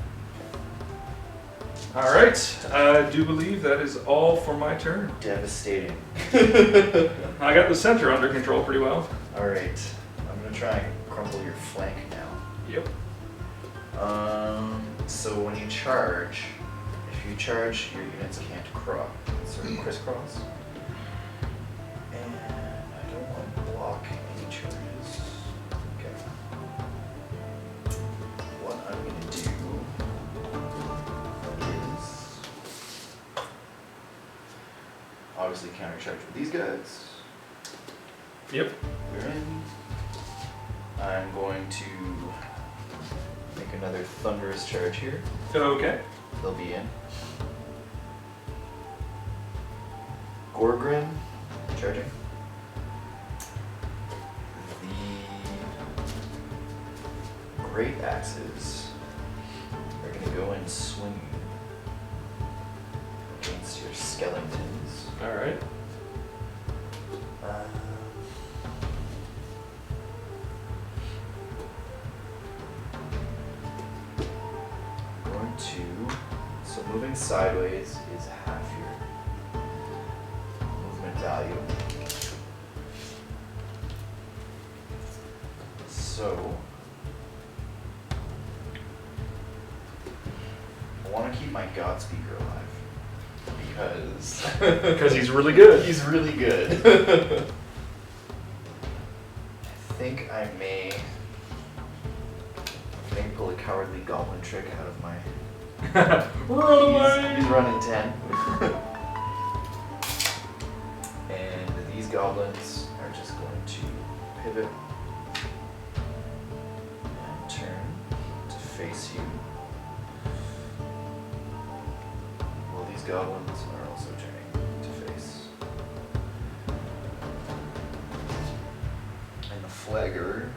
All right, I do believe that is all for my turn. Devastating. I got the center under control pretty well. Alright. I'm gonna try and crumple your flank now. Yep. So when you charge, if you charge, your units can't sort of crisscross. And I don't want to block any charges. Okay. What I'm gonna do is obviously counter charge with these guys. Yep. We're in. I'm going to make another thunderous charge here. Okay. They'll be in. Gorgrin, charging. The great axes are going to go in swinging against your skeletons. All right. Going to, so moving sideways is half your movement value. So I want to keep my God Speaker alive Because he's really good. he's really good. I think I may pull a cowardly goblin trick out of my. Run away! He's running 10. And these goblins are just going to pivot and turn to face you. Well, these goblins are also turning to face. And the flagger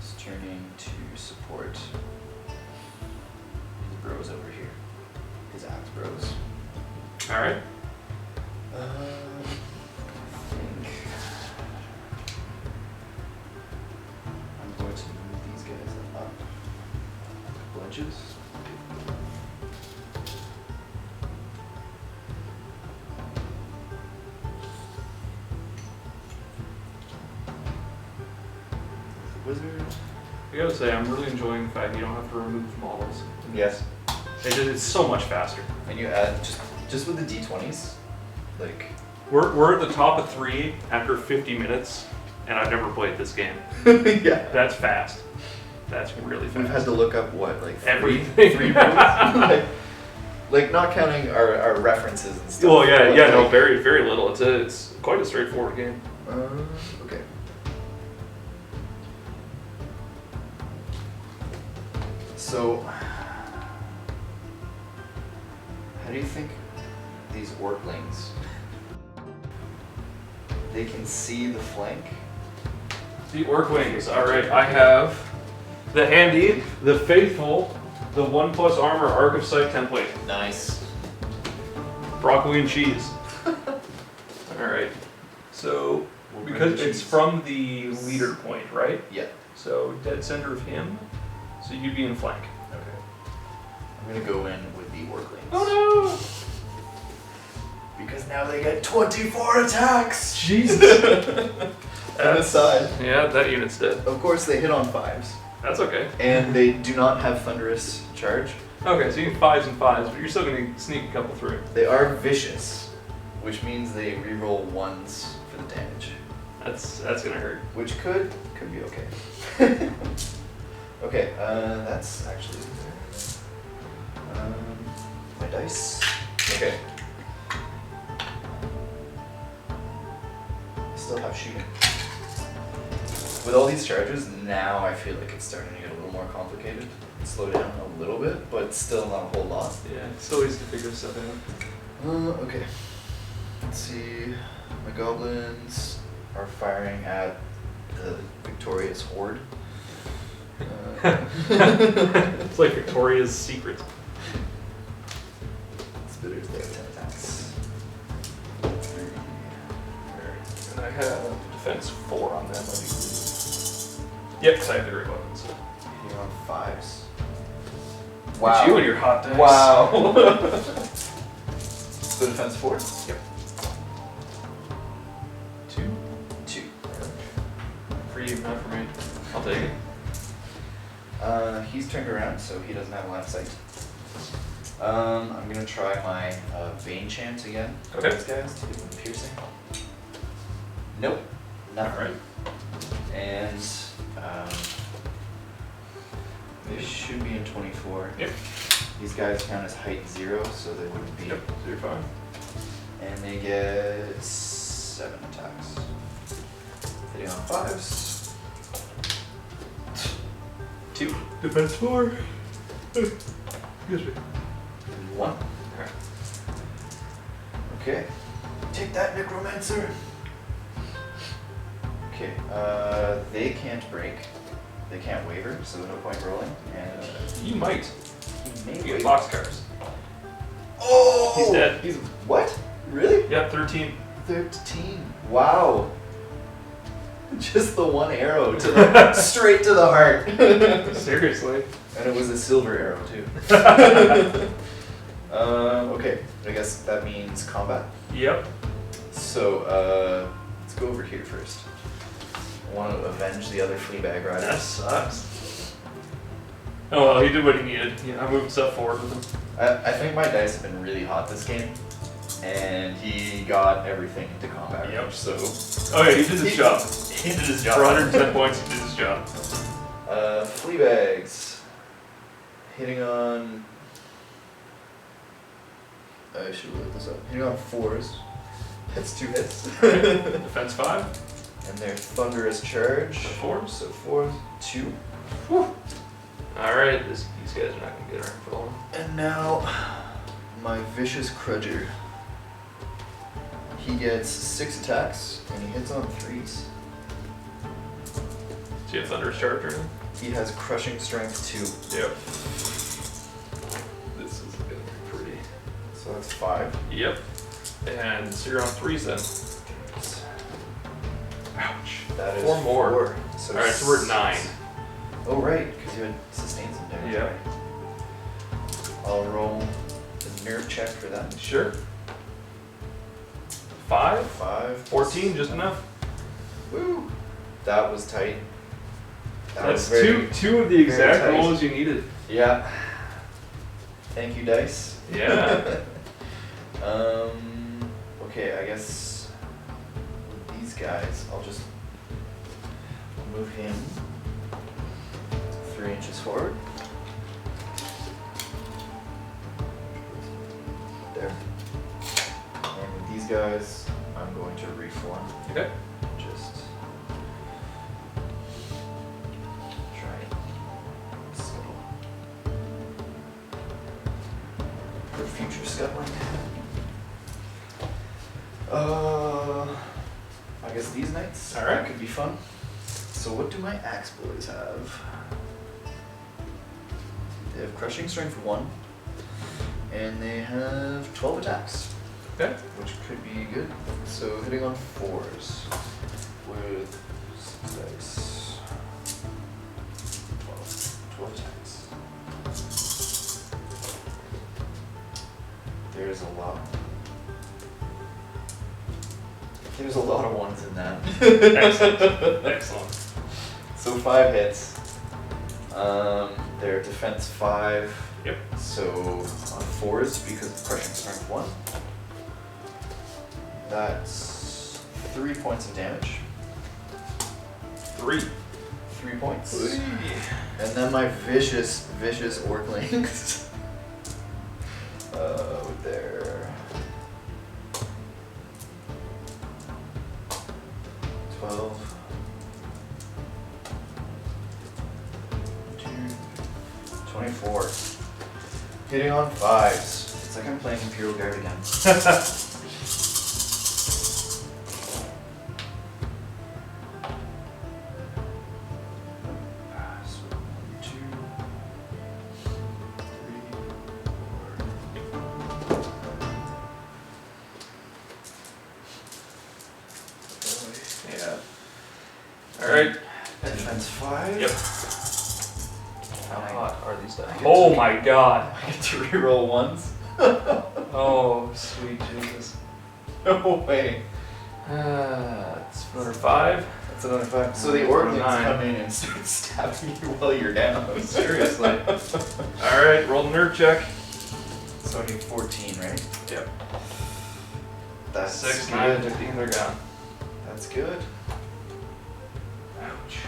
is turning to support his bros over here. His axe bros. All right. I think I'm going to move these guys up a couple inches. Wizard. I gotta say, I'm really enjoying the fact you don't have to remove models. Yes. It's so much faster. And you add just with the d20s, like We're at the top of 3 after 50 minutes, and I've never played this game. yeah. That's fast. That's really fast. We've had to look up what, like Everything. three rules? like not counting our references and stuff. Well, yeah, but yeah, like, no, very, very little. It's quite a straightforward game. Okay. So, how do you think these orclings, they can see the flank? The orc wings. All right, I have the handy, the faithful, the 1+ armor arc of sight template. Nice. Broccoli and cheese. All right. So What kind because of it's cheese? from the leader point, right? Yeah. So dead center of him. So you'd be in flank. Okay. I'm gonna go in with the Orclings. Oh Because now they get 24 attacks! no! Jesus. On the side. Yeah, that unit's dead. Of course, they hit on 5s. That's okay. And they do not have Thunderous Charge. Okay, so you have 5s and 5s, but you're still gonna sneak a couple through. They are vicious, which means they reroll 1s for the damage. That's gonna hurt. Which could be okay. Okay, that's actually my dice. Okay. I still have shooting. With all these charges, now I feel like it's starting to get a little more complicated. Slow down a little bit, but still not a whole lot. Yeah, it's still easy to figure stuff out. Okay. Let's see. My goblins are firing at the victorious horde. It's like Victoria's Secret. Spitters, they have 10 attacks. 3. And I have defense 4 on them. Yep, because I have the great weapons. Hitting on 5s. It's you and your hot dice. Wow. So defense 4? Yep. 2. 2. For you, not for me. I'll take it. He's turned around, so he doesn't have line of sight. I'm gonna try my Bane Chant again. Okay. These guys to give them piercing. Nope. Nothing. Alright. And they should be in 24. Yep. These guys count as height 0, so they wouldn't be. Yep, so you're fine. And they get 7 attacks. Hitting on 5s. 2. Defense 4. Excuse me. 1. Okay. Take that, Necromancer! Okay, they can't break. They can't waver, so no point rolling. And You might. he may You get waver. boxcars. Oh! He's dead. He's what? Really? Yep, 13. 13. Wow. Just the one arrow to the straight to the heart. Seriously. And it was a silver arrow too. Okay, I guess that means combat. Yep. So let's go over here first. I want to avenge the other Fleabag That riders. sucks. Oh well, he did what he needed. Yeah, I moved stuff forward with him. I think my dice have been really hot this game, and he got everything into combat. Yep. range, so Oh yeah, he did his job. he did his job. For 110 points, he did his job. Fleabags. Hitting on. I should have looked this up. Hitting on 4s. That's 2 hits. Defense 5. And their thunderous charge. So 4. So 4, 2. Alright, these guys are not going to get around for long. And now, my vicious Crudger. He gets 6 attacks, and he hits on 3s. Do you have Thunderous Charge or anything? He has crushing strength 2. Yep. This is going to be pretty. So that's 5. Yep. And so you're on 3s then. Ouch. That is 4 more. 4. So Alright, so we're at 9. Oh right, because you had sustains in there. Yeah. Right. I'll roll the nerve check for that. Sure. 5? 5. 14, just enough. Woo! That was tight. That That's was very, two of the exact tight. rolls you needed. Yeah. Thank you, dice. Yeah. Okay, I guess with these guys, I'll just move him 3 inches forward. There. And with these guys, I'm going to reform. Okay. Just try and scuttle. For future scuttling. I guess these knights. All right. That could be fun. So what do my axe boys have? They have crushing strength 1, and they have 12 attacks. Okay. Which could be good. So hitting on 4s with 6 dice. 12 attacks. There's a lot. There's a lot of ones in that. Excellent. Excellent. So 5 hits. Their defense 5. Yep. So on 4s because of crushing strength 1. That's 3 points of damage. 3. 3 points. And then my vicious orclings. There. 12. 24. Hitting on 5s. It's like I'm playing Imperial Guard again. Alright. Defense 5. Yep. How hot are these dice? Oh my god. I get to reroll ones? Oh, sweet Jesus. No way. It's another 5. That's another 5. So the Orclings 9. come in and start stabbing you while you're down. Seriously. Alright, roll the nerve check. So I need 14, right? Yep. That's 6, good. 9, 15, they're gone. That's good. Ouch.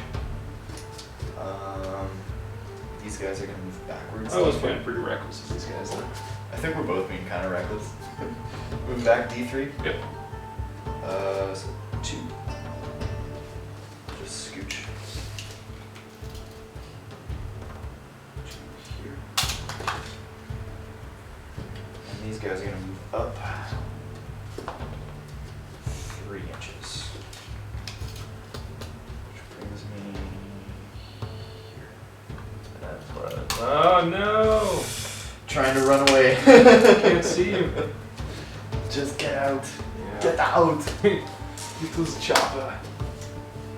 These guys are gonna move backwards. I was feeling pretty reckless with these guys then. I think we're both being kind of reckless. Move back D3. Yep. So 2. Just scooch. 2 here. And these guys are gonna move up 3 inches. Which brings me here. Oh no! Trying to run away. Can't see you. Just get out. Yeah. Get out. Get this chopper.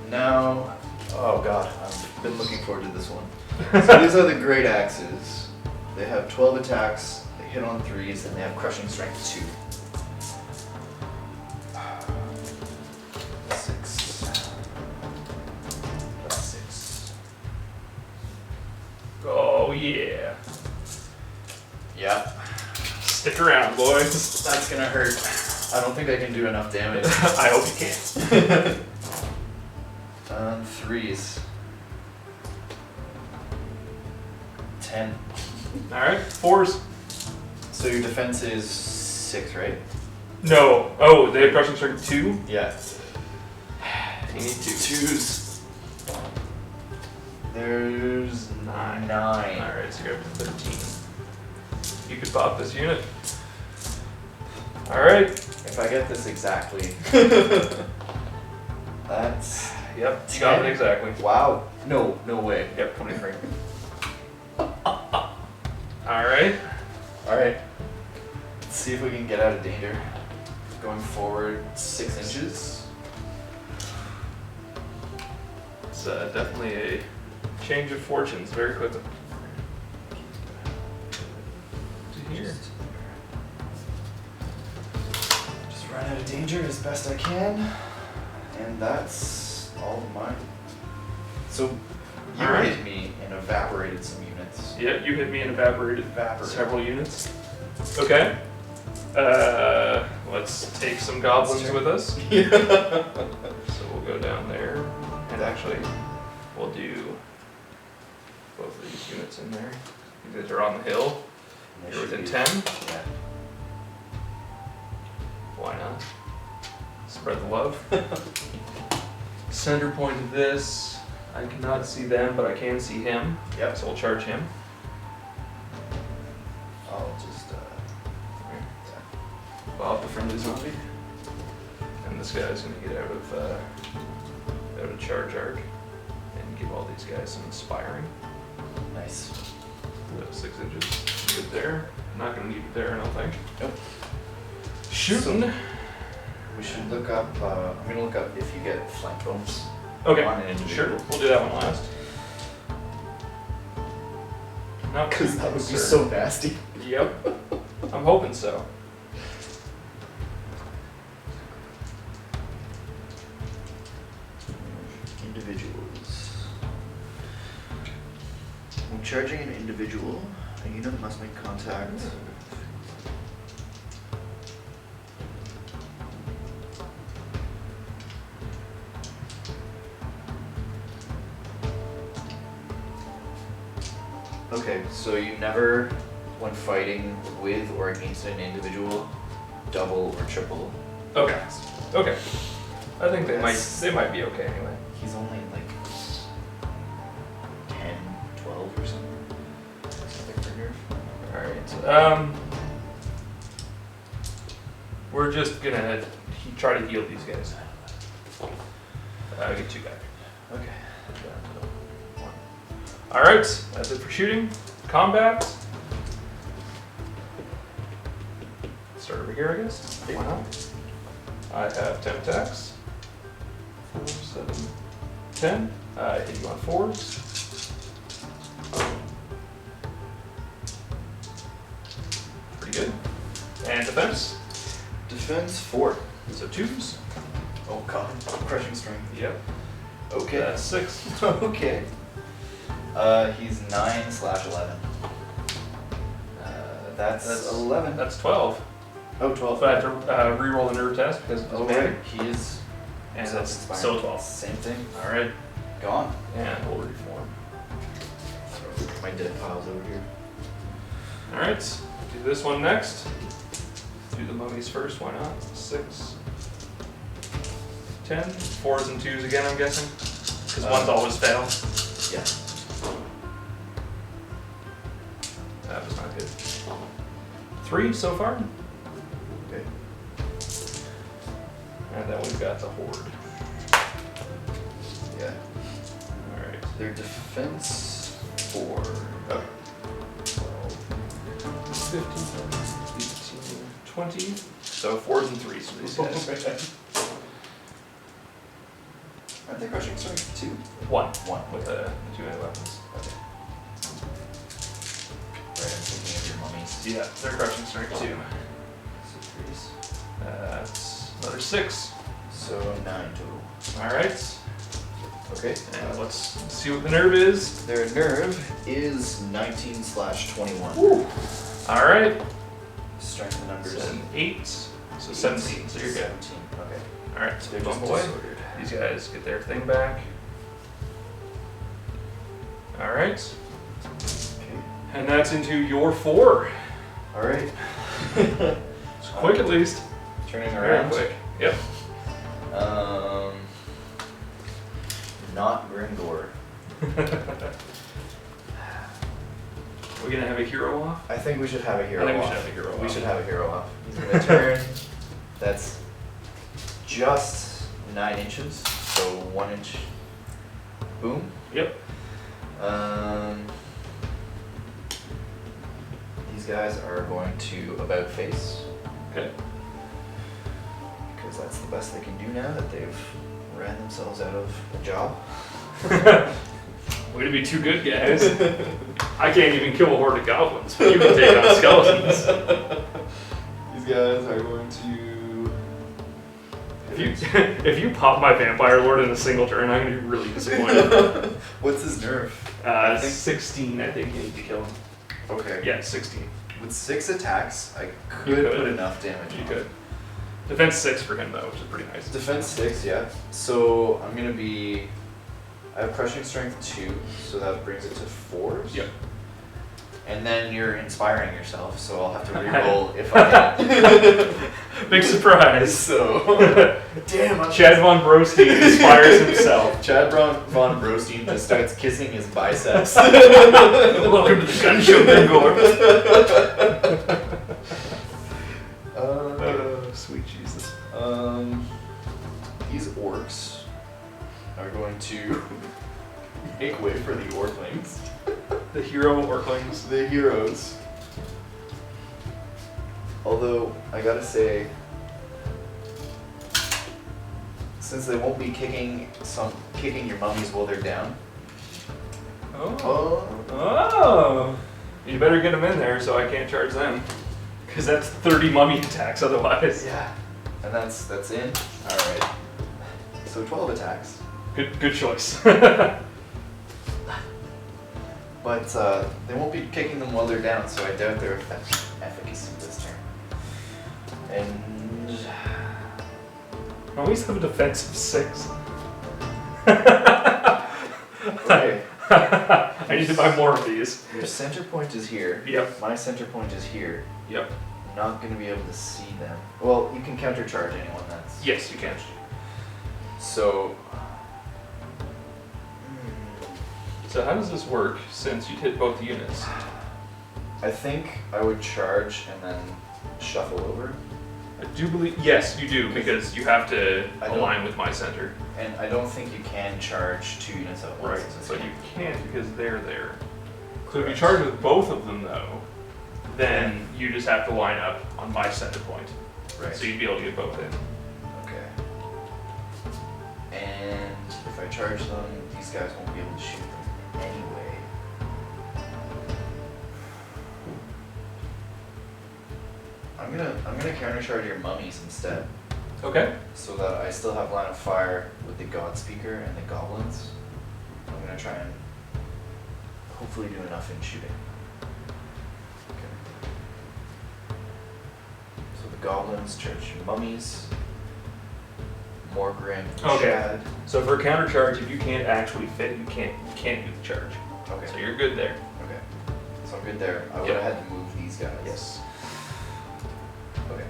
Now, oh god, I've been looking forward to this one. So these are the great axes. They have 12 attacks, they hit on 3s, and they have crushing strength 2. 6. Plus 6. Oh yeah. Yep. Stick around, boys. That's gonna hurt. I don't think I can do enough damage. I hope you can. 3s. 10. Alright, 4s. So your defense is 6, right? No. Oh, they have crushing strength 2? Yeah. You need 2. 2s. There's 9. Alright, so you're up to 13. You could pop this unit. Alright. If I get this exactly. That's. Yep, you got it exactly. Wow. No way. Yep, 23. Alright. Alright. Let's see if we can get out of danger. Going forward 6 inches. It's definitely a change of fortunes very quickly. To here. Just run out of danger as best I can. And that's all of mine. So you Alright. hit me and evaporated some units. Yep, you hit me and evaporated Evaporated. several units. Okay. Let's take some goblins with us. Yeah. So we'll go down there. And actually, we'll do both of these units in there. You guys are on the hill. You're within 10. Yeah. Why not? Spread the love. Center point of this. I cannot see them, but I can see him. Yep. So we'll charge him. I'll just Bob the friendly zombie. And this guy's gonna get out of charge arc and give all these guys some inspiring. nice. 6 inches. Good there. Not gonna need it there, I don't think. Nope. Shooting. So, we should look up. I'm gonna look up if you get flank bones. Okay. On an individual. Sure. We'll do that one last. Not too Because that would be concerned. so nasty. Yep. I'm hoping so. Individuals. When charging an individual, a unit must make contact. Okay, so you never, when fighting with or against an individual, double or triple. Okay. Okay. I think That's- they might be okay anyway. He's only like 10, 12 or something. Something for nerf. Alright. We're just gonna try to heal these guys. Get 2 back. Okay. Alright, that's it for shooting. Combat. Start over here, I guess. Why not? I have 10 attacks. 4, 7, 10. I hit you on 4s. Pretty good. And defense. Defense 4. So 2s. Oh god. Crushing strength. Yep. Okay. That's 6. Okay. He's 9/11. That's 11. That's 12. Oh, 12. But I have to re-roll the nerve test because it's Okay. big. He is. And so that's expired. still 12. Same thing. Alright. Gone. And we'll reform. Throw my dead piles over here. Alright. Do this one next. Do the mummies first, why not? 6. 10. 4s and 2s again, I'm guessing. Because ones always fail. Yeah. That was not good. 3 so far. Okay. And then we've got the horde. Yeah. Alright. Their defense 4. Okay. 12, 15, 20. So 4s and 3s for these guys. Aren't they crushing strength 2? 1. 1. With the 2 hand weapons. Okay. Right, I'm thinking of your mummies. Yeah, they're crushing strength 2. So 3s. That's another 6. So 9 total. Alright. Okay. And let's see what the nerve is. Their nerve is 19/21. Woo. Alright. Strength of numbers. So 8. So 17. So you're good. 17. Okay. Alright, so They're bump just away. disordered. These guys get their thing back. Alright. Okay. And that's into your 4. All right. It's quick at least. Turning Very around. quick. Yep. Not Gringor. We're gonna have a hero off? I think we should have a hero I think we off. should have a hero We off. should have a hero off. He's gonna turn. That's just 9 inches, so 1 inch. Boom. Yep. These guys are going to about face Okay. because that's the best they can do now that they've ran themselves out of a job. Way to be too good, guys. I can't even kill a horde of goblins, but you can take on skeletons. These guys are going to. If you pop my vampire lord in a single turn, I'm gonna be really disappointed. What's his nerf? 16, I think you need to kill him. Okay. Yeah, 16. With 6 attacks, I You could could. put enough damage You on. could. Defense 6 for him though, which is pretty nice. Defense 6, yeah. So I'm gonna be. I have crushing strength 2, so that brings it to 4s. Yep. And then you're inspiring yourself, so I'll have to reroll if I can. Big surprise. So. Damn, I'm Chad Von Brostein inspires himself. Chad Von Brostein just starts kissing his biceps. Welcome to the gun show, Bengor. Sweet Jesus. These orcs are going to make way for the orclings. The hero orclings. The heroes. Although, I gotta say, since they won't be kicking your mummies while they're down. Oh. Oh. You better get them in there so I can't charge them. Because that's 30 mummy attacks otherwise. Yeah. And that's in. Alright. So 12 attacks. Good choice. But they won't be kicking them while they're down, so I doubt their efficacy this turn. And I always have a defense of 6. okay. I need to buy more of these. Your center point is here. Yep. My center point is here. Yep. I'm not going to be able to see them. Well, you can countercharge anyone that's... Yes, you can. So... So how does this work since you'd hit both units? I think I would charge and then shuffle over. I do believe, yes, you do, because you have to I don't- align with my center. And I don't think you can charge 2 units at once. Right, in this but game. you can't because they're there. So if you Correct. charge with both of them though, then you just have to line up on my center point. Right. So you'd be able to get both in. Okay. And if I charge them, these guys won't be able to shoot them anyway. I'm gonna countercharge your mummies instead, Okay. so that I still have line of fire with the God Speaker and the goblins. I'm gonna try and hopefully do enough in shooting. Okay. So the goblins charge your mummies. Morgrim, Okay. Shad. So for counter charge, if you can't actually fit, you can't do the charge. Okay. So you're good there. Okay. So I'm good there. I would Yep. have had to move these guys. Yes. Okay.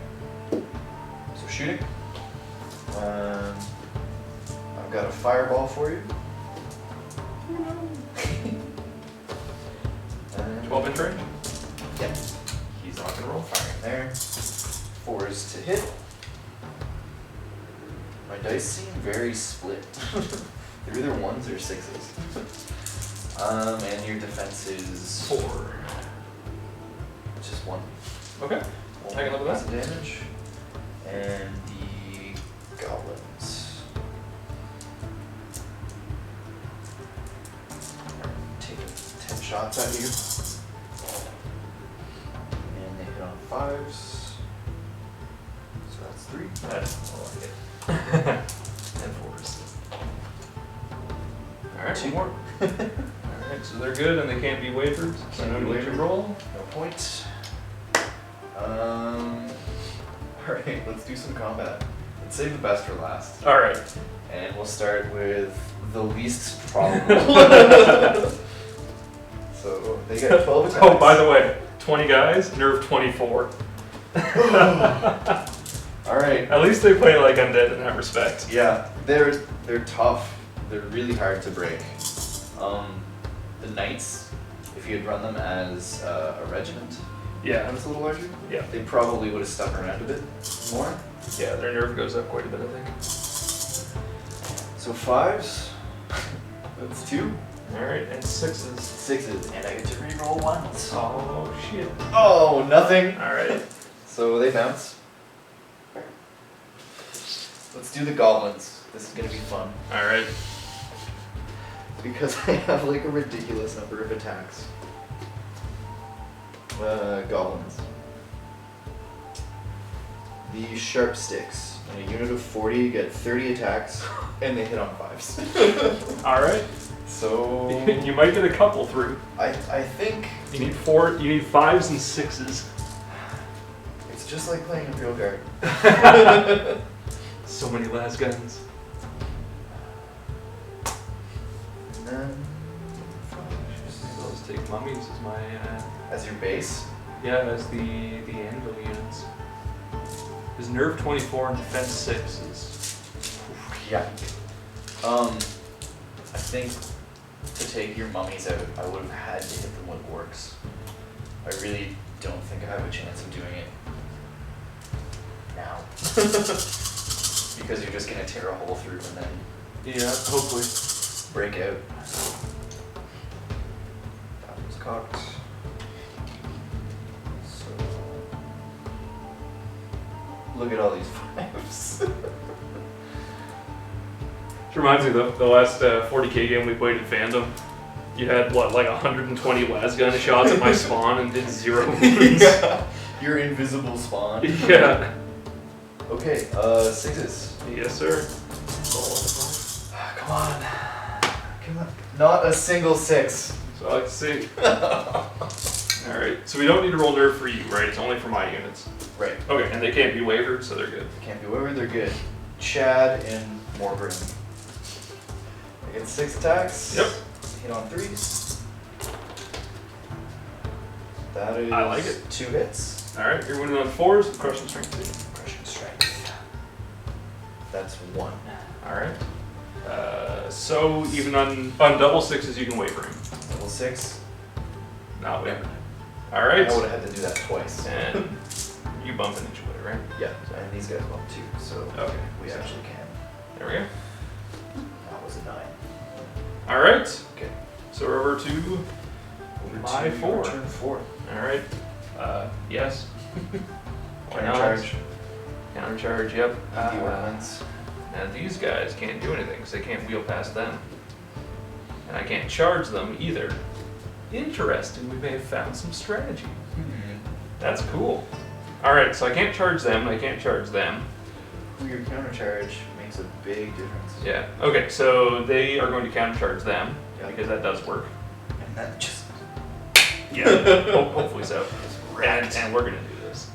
So shooting. I've got a fireball for you. And 12-inch range. Yep. He's rock and roll. Firing there. 4s to hit. My dice seem very split. They're either 1s or 6s. And your defense is 4. just 1. Okay. I can live with Points that. of damage. And the goblins. Taking 10 shots at you. And they hit on 5s. So that's 3. That's all I get. And 4s. Alright, 2 more. Alright, so they're good and they can't be wavered. So Can't no be need to wavered. roll. No point. Alright, let's do some combat. Let's save the best for last. Alright. And we'll start with the least probable. So they get 12 attacks. Oh, by the way, 20 guys, nerve 24. Alright. At least they play like Undead in that respect. Yeah, they're tough. They're really hard to break. The knights, if you had run them as a regiment, Yeah. that's a little larger. Yeah. They probably would have stuck around a bit more. Yeah, their nerve goes up quite a bit, I think. So 5s. That's 2. Alright, and 6s. 6s, and I get to reroll 1s. Oh, shit. Oh, nothing. Alright. So they bounce. Let's do the goblins. This is gonna be fun. Alright. Because I have like a ridiculous number of attacks. Goblins. The sharp sticks. In a unit of 40, get 30 attacks, and they hit on 5s. Alright. So You might get a couple through. I think You need 5s and 6s. it's just like playing Imperial Guard. So many las guns. And then I'll just take mummies as my as your base. yeah, as the anvil units. His nerve 24 and defense 6 is Yeah. I think to take your mummies out, I would have had to hit them with orcs. I really don't think I have a chance of doing it now. Because you're just gonna tear a hole through and then yeah, hopefully. break out. That was cocked. So look at all these 5s. Which reminds me of the last 40k game we played in Fandom. You had what, like 120 lasgun shots at my spawn and did 0 wounds. Yeah. Your invisible spawn. Yeah. Okay, 6s. Yes, sir. Come on. Come on. Not a single 6. So I like to see. Alright, so we don't need to roll nerf for you, right? It's only for my units. Right. Okay, and they can't be wavered, so they're good. Can't be over, they're good. Chad and Morgrim. I get 6 attacks. Yep. Hit on 3s. That is I like it. 2 hits. Alright, you're winning on 4s with crushing strength 2. Crushing strength. That's 1. Alright. So even on double 6s you can waver him. Level 6. Not wavered. Alright. I would have had to do that twice. And you bump into it, right? Yeah, and these guys bump too, so Okay. we so actually can. There we go. That was a 9. Alright. Okay. So we're over to my 4. Turn 4. Alright. Yes. Why not? Countercharge. Countercharge, yep. The Orcs. Now these guys can't do anything because they can't wheel past them. And I can't charge them either. Interesting, we may have found some strategy. That's cool. Alright, so I can't charge them, I can't charge them. Your countercharge makes a big difference. Yeah, okay, so they are going to countercharge them, Yep. because that does work. And that just... Yeah, hopefully so. And we're gonna do this.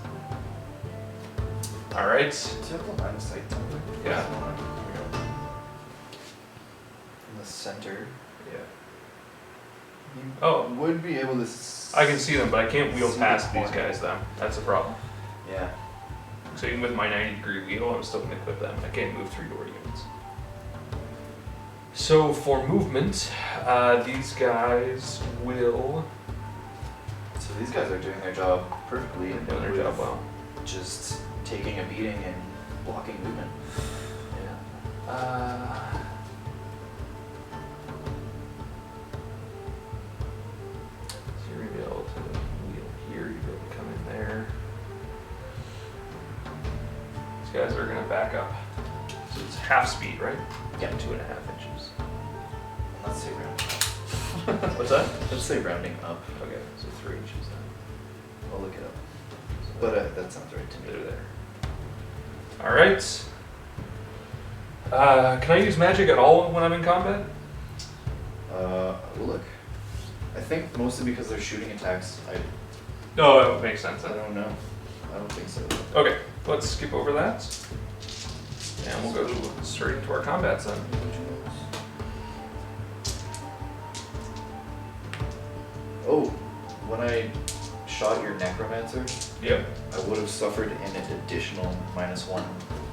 Alright. Do you have the line of sight template? Yeah. In the center. Yeah. You Oh. would be able to... I can see them, but I can't wheel See past the these corner. guys, though. That's the problem. Yeah. So even with my 90-degree wheel, I'm still going to equip them. I can't move 3-door units. So for movement, these guys will... So these guys are doing their job perfectly. They're doing their job well. Just taking a beating and blocking movement. Yeah. So you're going to be able to wheel here. You're going to come in there. These guys are going to back up. So it's half speed, right? Yeah. 2.5 inches. Let's say rounding up. What's that? Let's say rounding up. Okay, so 3 inches then. I'll look it up. So But that sounds right to me. they're there. All right. Can I use magic at all when I'm in combat? We'll look. I think mostly because they're shooting attacks. No, that would make sense. I don't know. I don't think so. Okay, let's skip over that. And we'll go straight into our combats then. Oh, when I shot your necromancer, Yep. I would have suffered an additional -1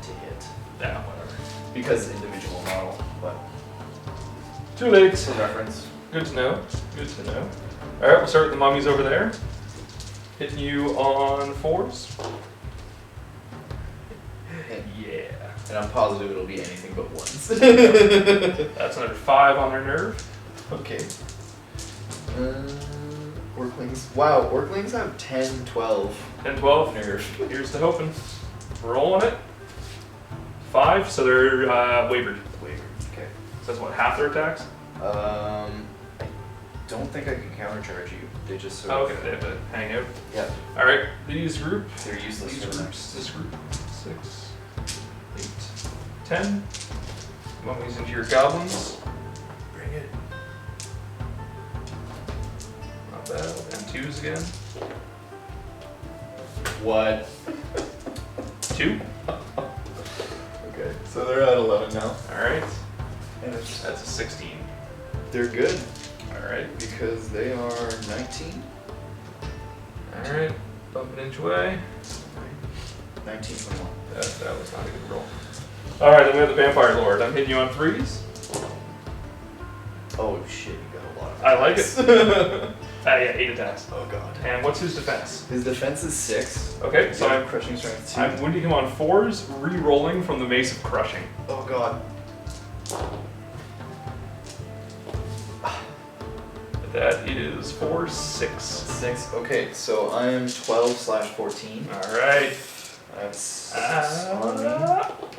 to hit. Yeah, whatever. Because individual model, but Too late. for reference. Good to know. Good to know. All right, we'll start with the mummies over there. Hitting you on 4s. Yeah. And I'm positive it'll be anything but 1s. That's another 5 on their nerve. Okay. Orclings. Wow, Orclings have 10, 12. 10, 12. Nerve. Here's the hoping. Rolling it. 5, so they're wavered. Wait, okay. So that's what, half their attacks? I don't think I can countercharge you. They just sort Oh, of... okay, they have to hang out. Yeah, Alright, these group. they're useless These for them. groups. This group. 6, 8, 10. Mummies into your goblins. Bring it. Not bad. And 2s again. What? 2. Okay, so they're at 11 now. Alright. And it's, That's a 16. they're good Alright. because they are 19. Alright. Bump an inch away. 19, 21. That was not a good roll. Alright, then we have the Vampire Lord. I'm hitting you on 3s. Oh shit, you got a lot of I like attacks. it. Yeah, 8 attacks. Oh god. And what's his defense? His defense is 6. Okay, so So I'm I'm crushing strength 2. I'm wounding him on 4s, re-rolling from the Mace of Crushing. Oh god. That is 4, 6. 6. Okay, so I am 12/14. Alright. That's on me.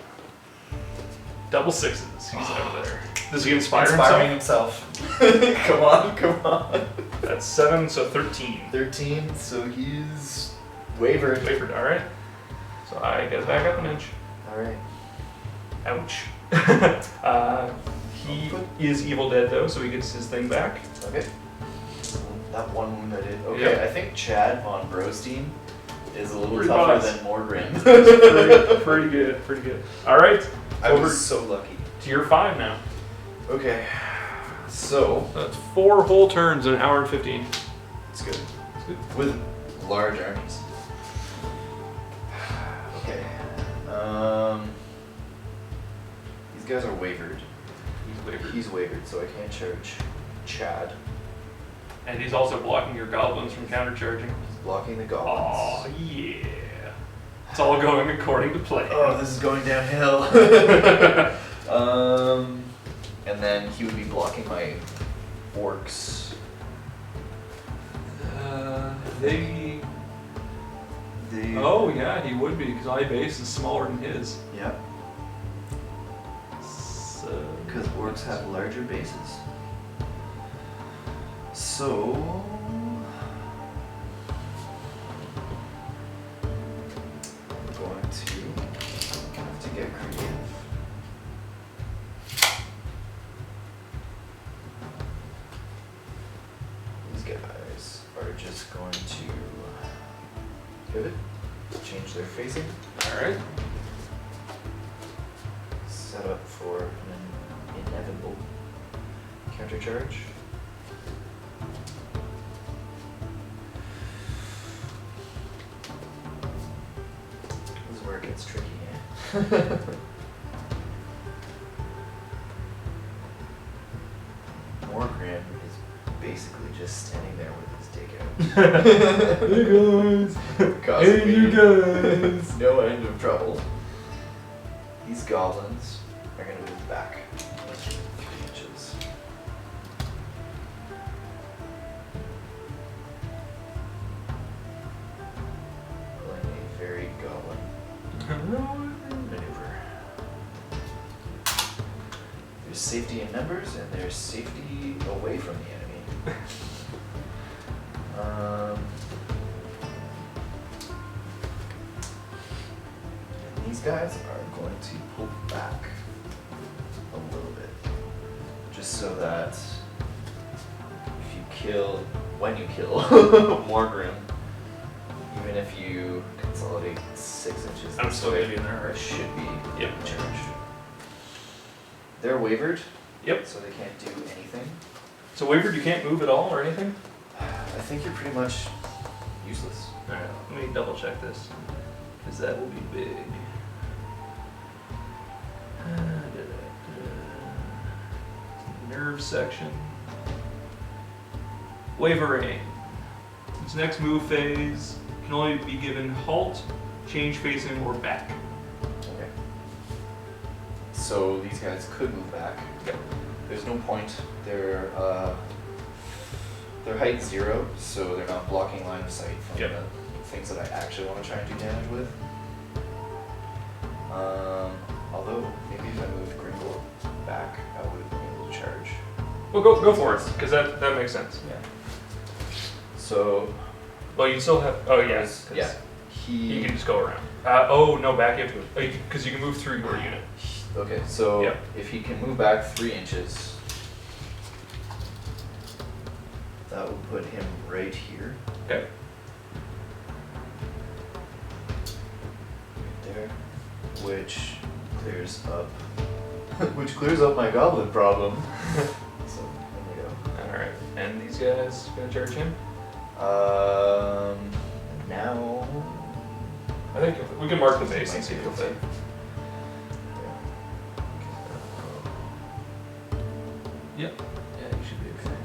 Double 6s. He's over there. Does he inspire Inspiring himself? himself. Come on, come on. That's 7, so 13. 13, so he's wavered. Wavered, alright. So I get back up an inch. Alright. Ouch. He is Evil Dead though, so he gets his thing back. Okay. That one wound I did. Okay, Yep. I think Chad von Brostein is a little Pretty tougher boss. than Morgrim. pretty good, pretty good. Alright, I over was so lucky. to your 5 now. Okay. So, That's 4 whole turns in an hour and 15. it's good. It's good. With large armies. Okay. These guys are wavered. He's wavered. He's wavered, so I can't charge Chad. And he's also blocking your goblins from countercharging. He's blocking the Oh goblins. yeah. It's all going according to plan. Oh, this is going downhill. And then he would be blocking my orcs. They. They. Oh yeah, he would be because my base is smaller than his. Yep. So. Because orcs have larger bases. So. I'm going to have to get creative. These guys are just going to pivot, change their facing, All right. set up for an inevitable countercharge. This is where it gets tricky, eh? Morgrim is basically just standing there with his dick out. Hey guys. Causing Hey you me guys. no end of trouble. These goblins are gonna move back 3 inches. Pulling a very goblin maneuver. There's safety in numbers and there's safety away from the enemy. And these guys are going to pull back a little bit, just so that if you kill, when you kill Morgrim, even if you consolidate 6 inches, I'm this still way, gonna be in there, it right? should be Yep. charged. They're wavered, Yep. so they can't do anything. So wavered, you can't move at all or anything? I think you're pretty much useless. Alright, let me double check this. Because that will be big. Nerve section. Wavering. Its next move phase can only be given halt, change facing, or back. Okay. So these guys could move back. Okay. There's no point. Their height's 0, so they're not blocking line of sight from Yep. the things that I actually want to try and do damage with. Although maybe if I moved Gringle back, I would have been able to charge. Well, go for it, because that makes sense. Yeah. So Well, you still have. Oh, yeah. yeah, You can just go around. Oh, no, back into it. Because you can move through your unit. Okay, so Yep. if he can move back 3 inches, that would put him right here. Okay. Right there, which clears up my goblin problem. So there we go. Alright. And these guys gonna charge him? Now I think we can mark the base and see if he'll fit. Yep. Yeah, you should be okay.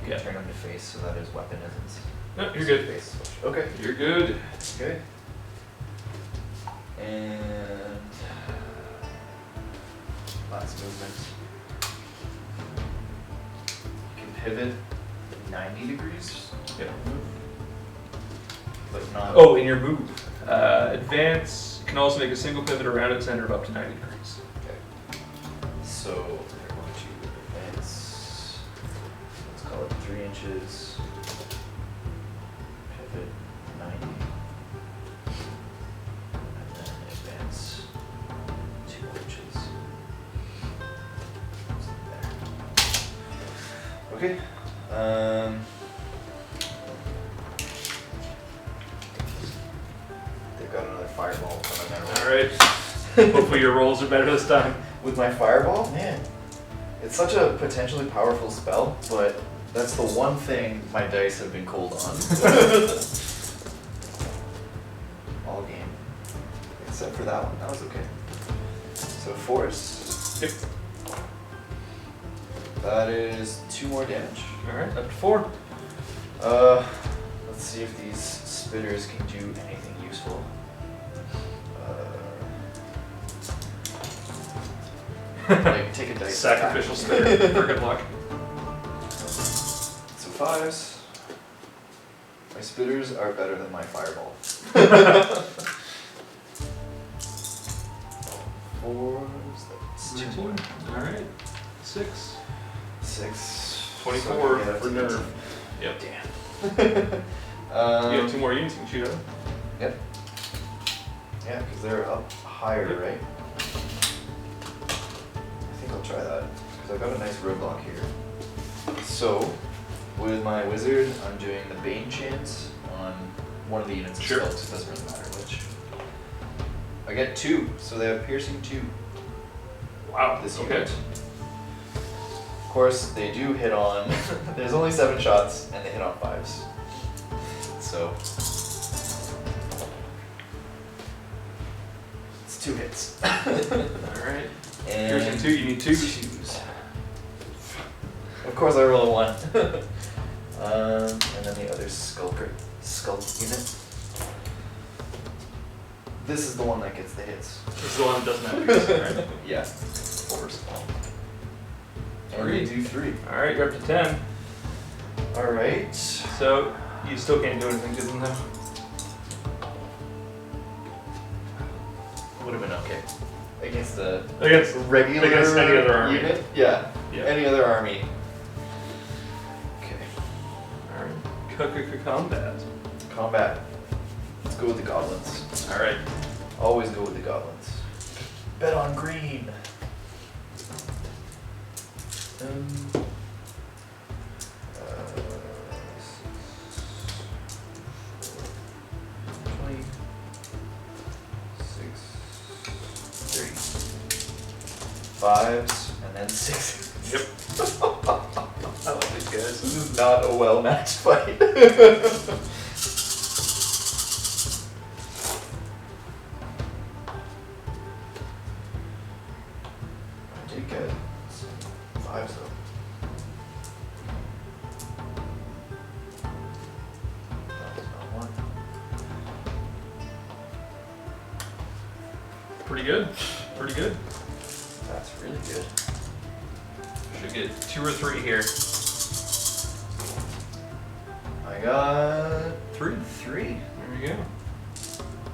you can turn him to face so that his weapon isn't. No, you're good. Face. Okay. You're good. Okay. And last movement. You can pivot 90 degrees. Yeah. But not. Oh, in your move. Advance can also make a single pivot around its center of up to 90 degrees. Okay. So they're going to advance, let's call it 3 inches, pivot 90, and then advance 2 inches. There. Okay. They've got another fireball coming their way. Alright. Hopefully your rolls are better this time. With my fireball, man, it's such a potentially powerful spell, but that's the one thing my dice have been cold on. All game. Except for that one, that was okay. So force. Yep. That is 2 more damage. Alright, up to 4. Let's see if these spitters can do anything useful. Like, take a dice. Sacrificial spitter for good luck. So 5s. My spitters are better than my fireball. 4s, that's 2 more. Alright. 6. 6. 24 So for nerve. Yep. Damn. You have 2 more units you can shoot at. Yep. Yeah, because they're up higher, Yep. right? I think I'll try that, because I've got a nice roadblock here. So, with my wizard, I'm doing the Bane chance on one of the units of Sure. spells. It doesn't really matter which. I get 2, so they have piercing 2. Wow, This okay. unit. Of course, they do hit on. There's only 7 shots, and they hit on 5s. So it's 2 hits. Alright. And Piercing 2, you need 2. 2s. Of course, I roll a 1. And then the other skulk unit. This is the one that gets the hits. This is the one that doesn't have piercing, right? Yeah. 4s. And we do 3. Alright, you're up to 10. Alright. So, you still can't do anything to them though. Would have been okay. Against the Against regular against any other army. unit? Yeah. Yeah. Any other army. Okay. Alright. Combat. Combat. Let's go with the goblins. Alright. Always go with the goblins. Bet on green. 20, 6, 30. 5s, and then 6. Yep. I like these guys. This is not a well-matched fight. I did get some 5s though. That was not 1. Pretty good. Pretty good. That's really good. Should get 2 or 3 here. I got 3. 3. There you go.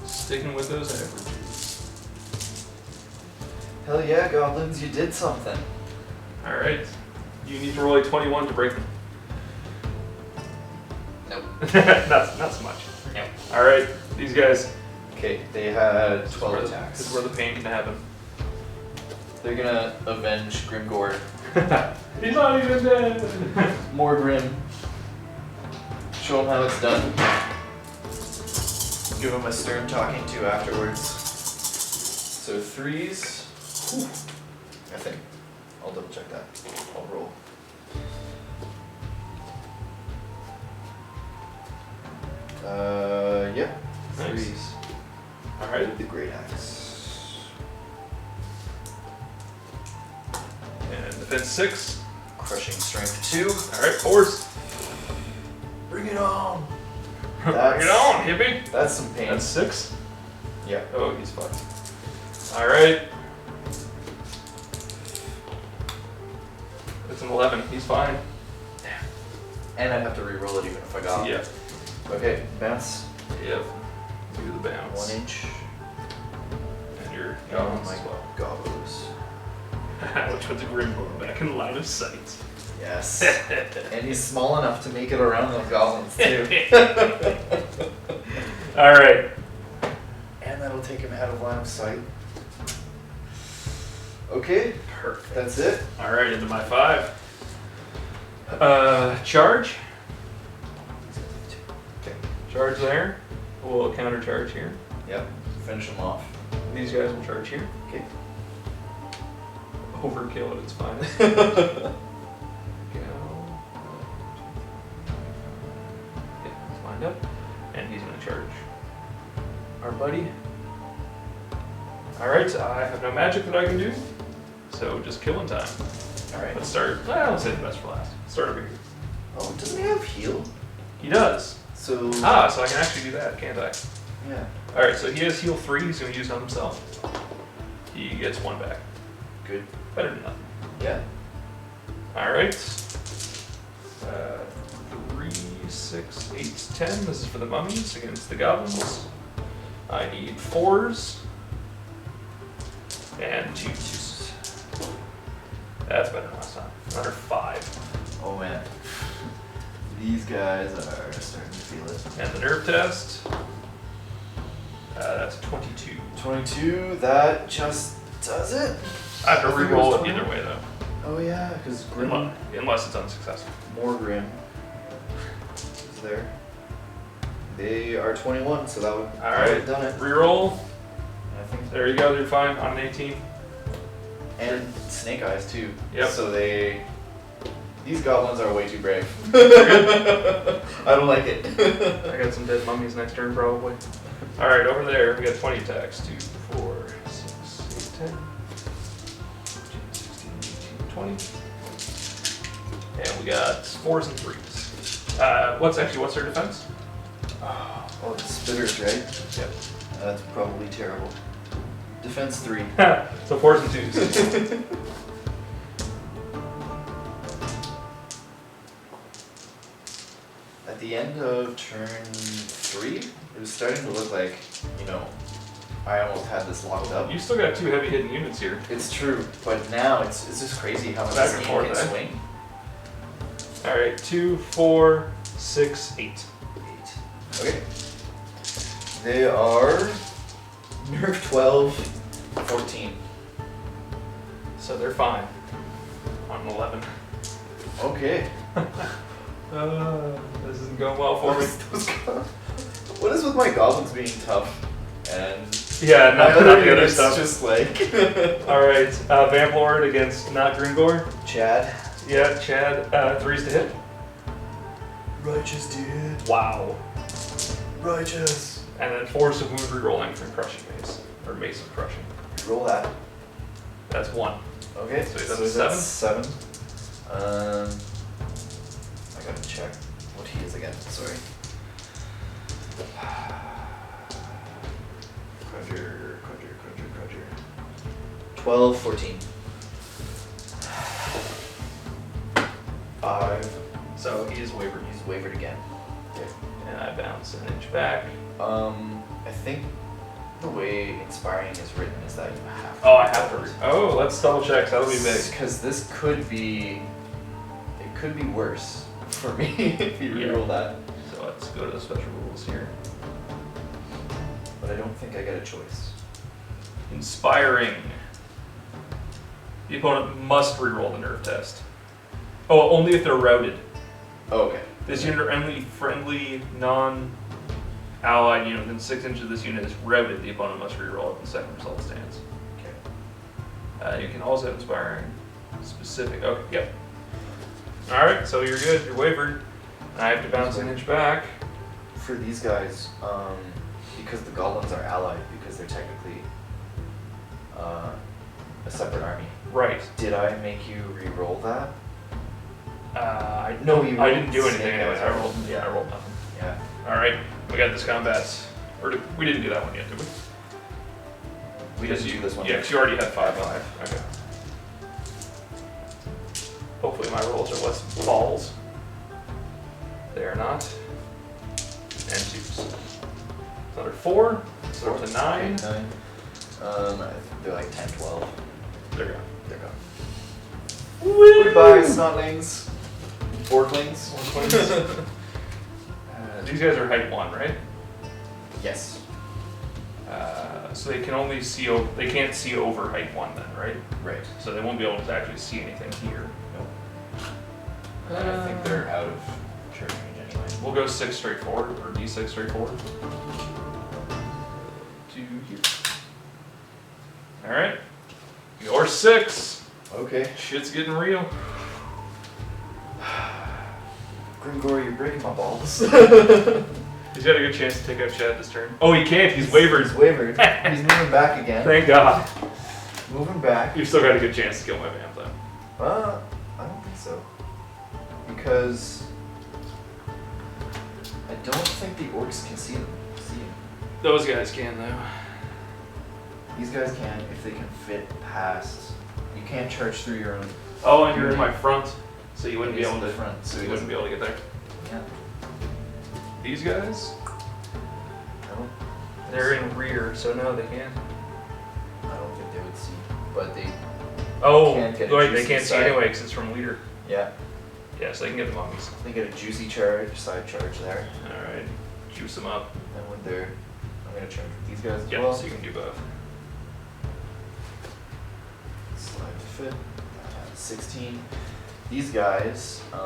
Sticking with those averages. Hell yeah, goblins, you did something. Alright. You need to roll a 21 to break them. Nope. not so much. Nope. Alright. These guys. Okay, they had 12 This attacks. is where the pain can happen. They're gonna avenge Grimgord. He's not even dead! More Grim. Show him how it's done. Give him a stern talking to afterwards. So 3s. Whew. I think. I'll double check that. I'll roll. Yeah. Nice. 3s. Alright. With the great axe. And defense 6. Crushing strength 2. Alright, 4s. Bring it on. Bring it on, hippie! That's some pain. That's 6. Yeah. Oh, he's fucked. Alright. It's an 11. He's fine. And I'd have to re-roll it even if I got. Yeah. Okay, bounce. Yep. Do the bounce. 1 inch. And your Oh goblins my as well. gobos. which puts a Grimgor back in line of sight. Yes. And he's small enough to make it around those goblins too. Alright. And that'll take him out of line of sight. Okay, Perfect. that's it. Alright, into my 5. Charge. Okay. Charge there. We'll counter charge here. Yep, finish him off. These guys will charge here. Okay. Overkill at its finest. Yeah, it's lined up. And he's going to charge our buddy. Alright, I have no magic that I can do. So just killing time. Alright. Let's start. Well, let's save the best for last. Start over here. Oh, doesn't he have heal? He does. So. So I can actually do that, can't I? Yeah. Alright, so he has heal 3, he's going to use it on himself. He gets 1 back. Good. Better than nothing. Yeah. Alright. 3, 6, 8, 10. This is for the mummies against the goblins. I need 4s. And 2s. That's better than last time. Another 5. Oh man. These guys are starting to feel it. And the nerve test. That's 22. 22, that just does it. I have to I think it re-roll was it either 21. way though. Oh yeah, because Grim. Unless it's unsuccessful. More Grim is there. They are 21, so that would have done it. Reroll. I think. There you go, you're fine on an 18. And Snake Eyes too. Yep. So these goblins are way too brave. I don't like it. I got some dead mummies next turn probably. Alright, over there we got 20 attacks. 2, 4, 6, 8, 10. 16, 18, 20. And we got 4s and 3s. What's their defense? Oh, the spitters, right? Yep. That's probably terrible. Defense 3. So 4s and 2s. At the end of turn 3, it was starting to look like, I almost had this locked up. You still got 2 heavy hitting units here. It's true, but now it's just crazy how much Back this and game forth, can eh? swing. Alright, 2, 4, 6, 8. 8. Okay. They are nerf 12, 14. So they're fine. On an 11. Okay. This isn't going well for me. What is with my goblins being tough? And Yeah, not the other units stuff. just like Alright, Vamp Lord against not Grimgor. Chad. Yeah, Chad, 3s to hit. Righteous dude. Wow. Righteous. And then 4s of wound rerolling for Crushing Mace. Or Mace of Crushing. Roll that. That's 1. Okay, So he's at that's 7? 7. I gotta check what he is again. Sorry. Cruncher. 12, 14. 5. So he is wavered. He's wavered again. Okay. And I bounce an inch back. I think the way inspiring is written is that you have to. Oh, I have to. Oh, let's double check. That'll be big. Because this could be. It could be worse for me if you Yeah. reroll that. So let's go to the special rules here. But I don't think I get a choice. Inspiring. The opponent must reroll the nerve test. Oh, only if they're routed. Oh, okay. This unit or any friendly, non-allied unit within 6 inches of this unit is routed. The opponent must reroll it. The second result stands. Okay. You can also have inspiring specific. Okay, yep. All right, so you're good. You're wavered. I have to bounce an inch back. For these guys, because the goblins are allied, because they're technically a separate army. Right. Did I make you re-roll that? I No, you I rolled didn't do anything snake anyways. eyes. I rolled. Yeah, I rolled nothing. Yeah. All right, we got this combat. We didn't do that one yet, did we? We didn't do this one. Yeah, because you already had 5/5. Okay. Hopefully my rolls are less balls. They are not. And 2s. Another 4. So it's a 9. 9. I think they're like 10, 12. They're gone. They're gone. Goodbye, snotlings. Orclings. These guys are height 1, right? Yes. So they can only see they can't see over height 1 then, right? Right. So they won't be able to actually see anything here. Nope. I think they're out of church range anyway. We'll go 6 straight forward, or D6 straight forward. To here. Alright. Your 6. Okay. Shit's getting real. Grimgor, you're breaking my balls. He's got a good chance to take out Chad this turn. Oh, he can't. He's wavered. He's wavered. He's moving back again. Thank God. Moving back. You've still got a good chance to kill my vamp, though. I don't think so. Because I don't think the orcs can see him. Those guys can, though. These guys can if they can fit past. You can't charge through your own. Oh, and you're in my front, so you wouldn't be able to. Front, so you wouldn't be able to get there. Yeah. These guys, No. they're in rear, so no, they can't. I don't think they would see, but they. Oh, Can't get a right, they juicy can't see side. anyway because it's from leader. Yeah. Yeah, so they can get the mummies. They get a juicy charge, side charge there, All right, juice them up. and with their, I'm gonna charge with these guys as Yeah, well. so you can do both. Slide to fit. 16. These guys, You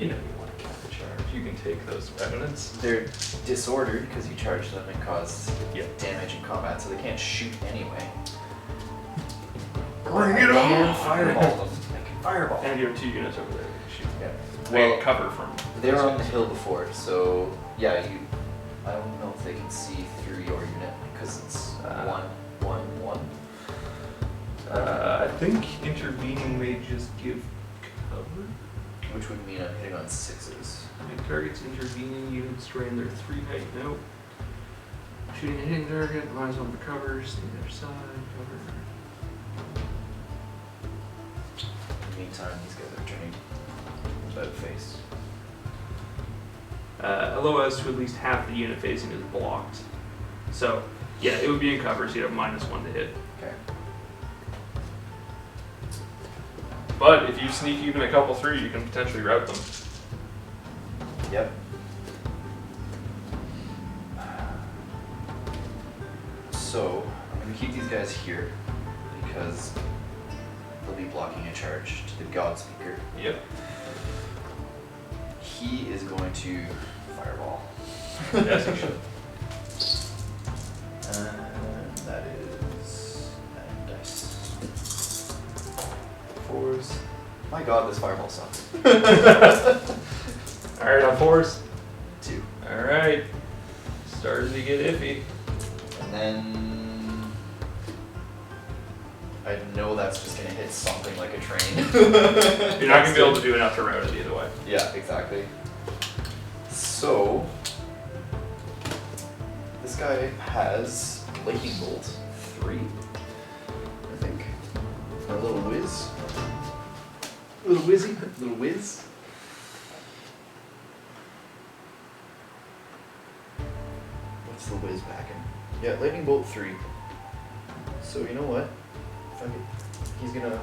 know you want to counter charge. You can take those remnants. they're disordered because you charge them and cause Yeah. damage in combat, so they can't shoot anyway. Bring I it can on! fireball them. I can fireball. And you have 2 units over there. That you shoot. Yeah. Well, Well, cover from. they were those on the guys. hill before, so yeah, I don't know if they can see through your unit because it's 1, 1, 1. I think intervening may just give cover. Which would mean I'm hitting on 6s. It targets intervening units during their 3 height. Nope. Shooting a hitting target, relies on the covers, the other side, cover. In the meantime, these guys are turning about face. Allow us to at least half the unit facing is blocked. So, yeah, it would be in cover, so you'd have -1 to hit. Okay. But if you sneak even a couple through, you can potentially rout them. Yep. So, I'm going to keep these guys here because they'll be blocking a charge to the God Speaker. Yep. He is going to fireball. Yes, you should. And that is 9 dice. 4s. My god, this fireball sucks. Alright, on 4s. 2. Alright. Starting to get iffy. And then I know that's just gonna hit something like a train. You're not going to be able to do enough to rout it either way. Yeah, exactly. So this guy has Lightning Bolt 3, I think. For a little whiz. Little whizzy, little whiz. What's the whiz backing? Yeah, Lightning Bolt 3. So you know what? Fuck it. He's gonna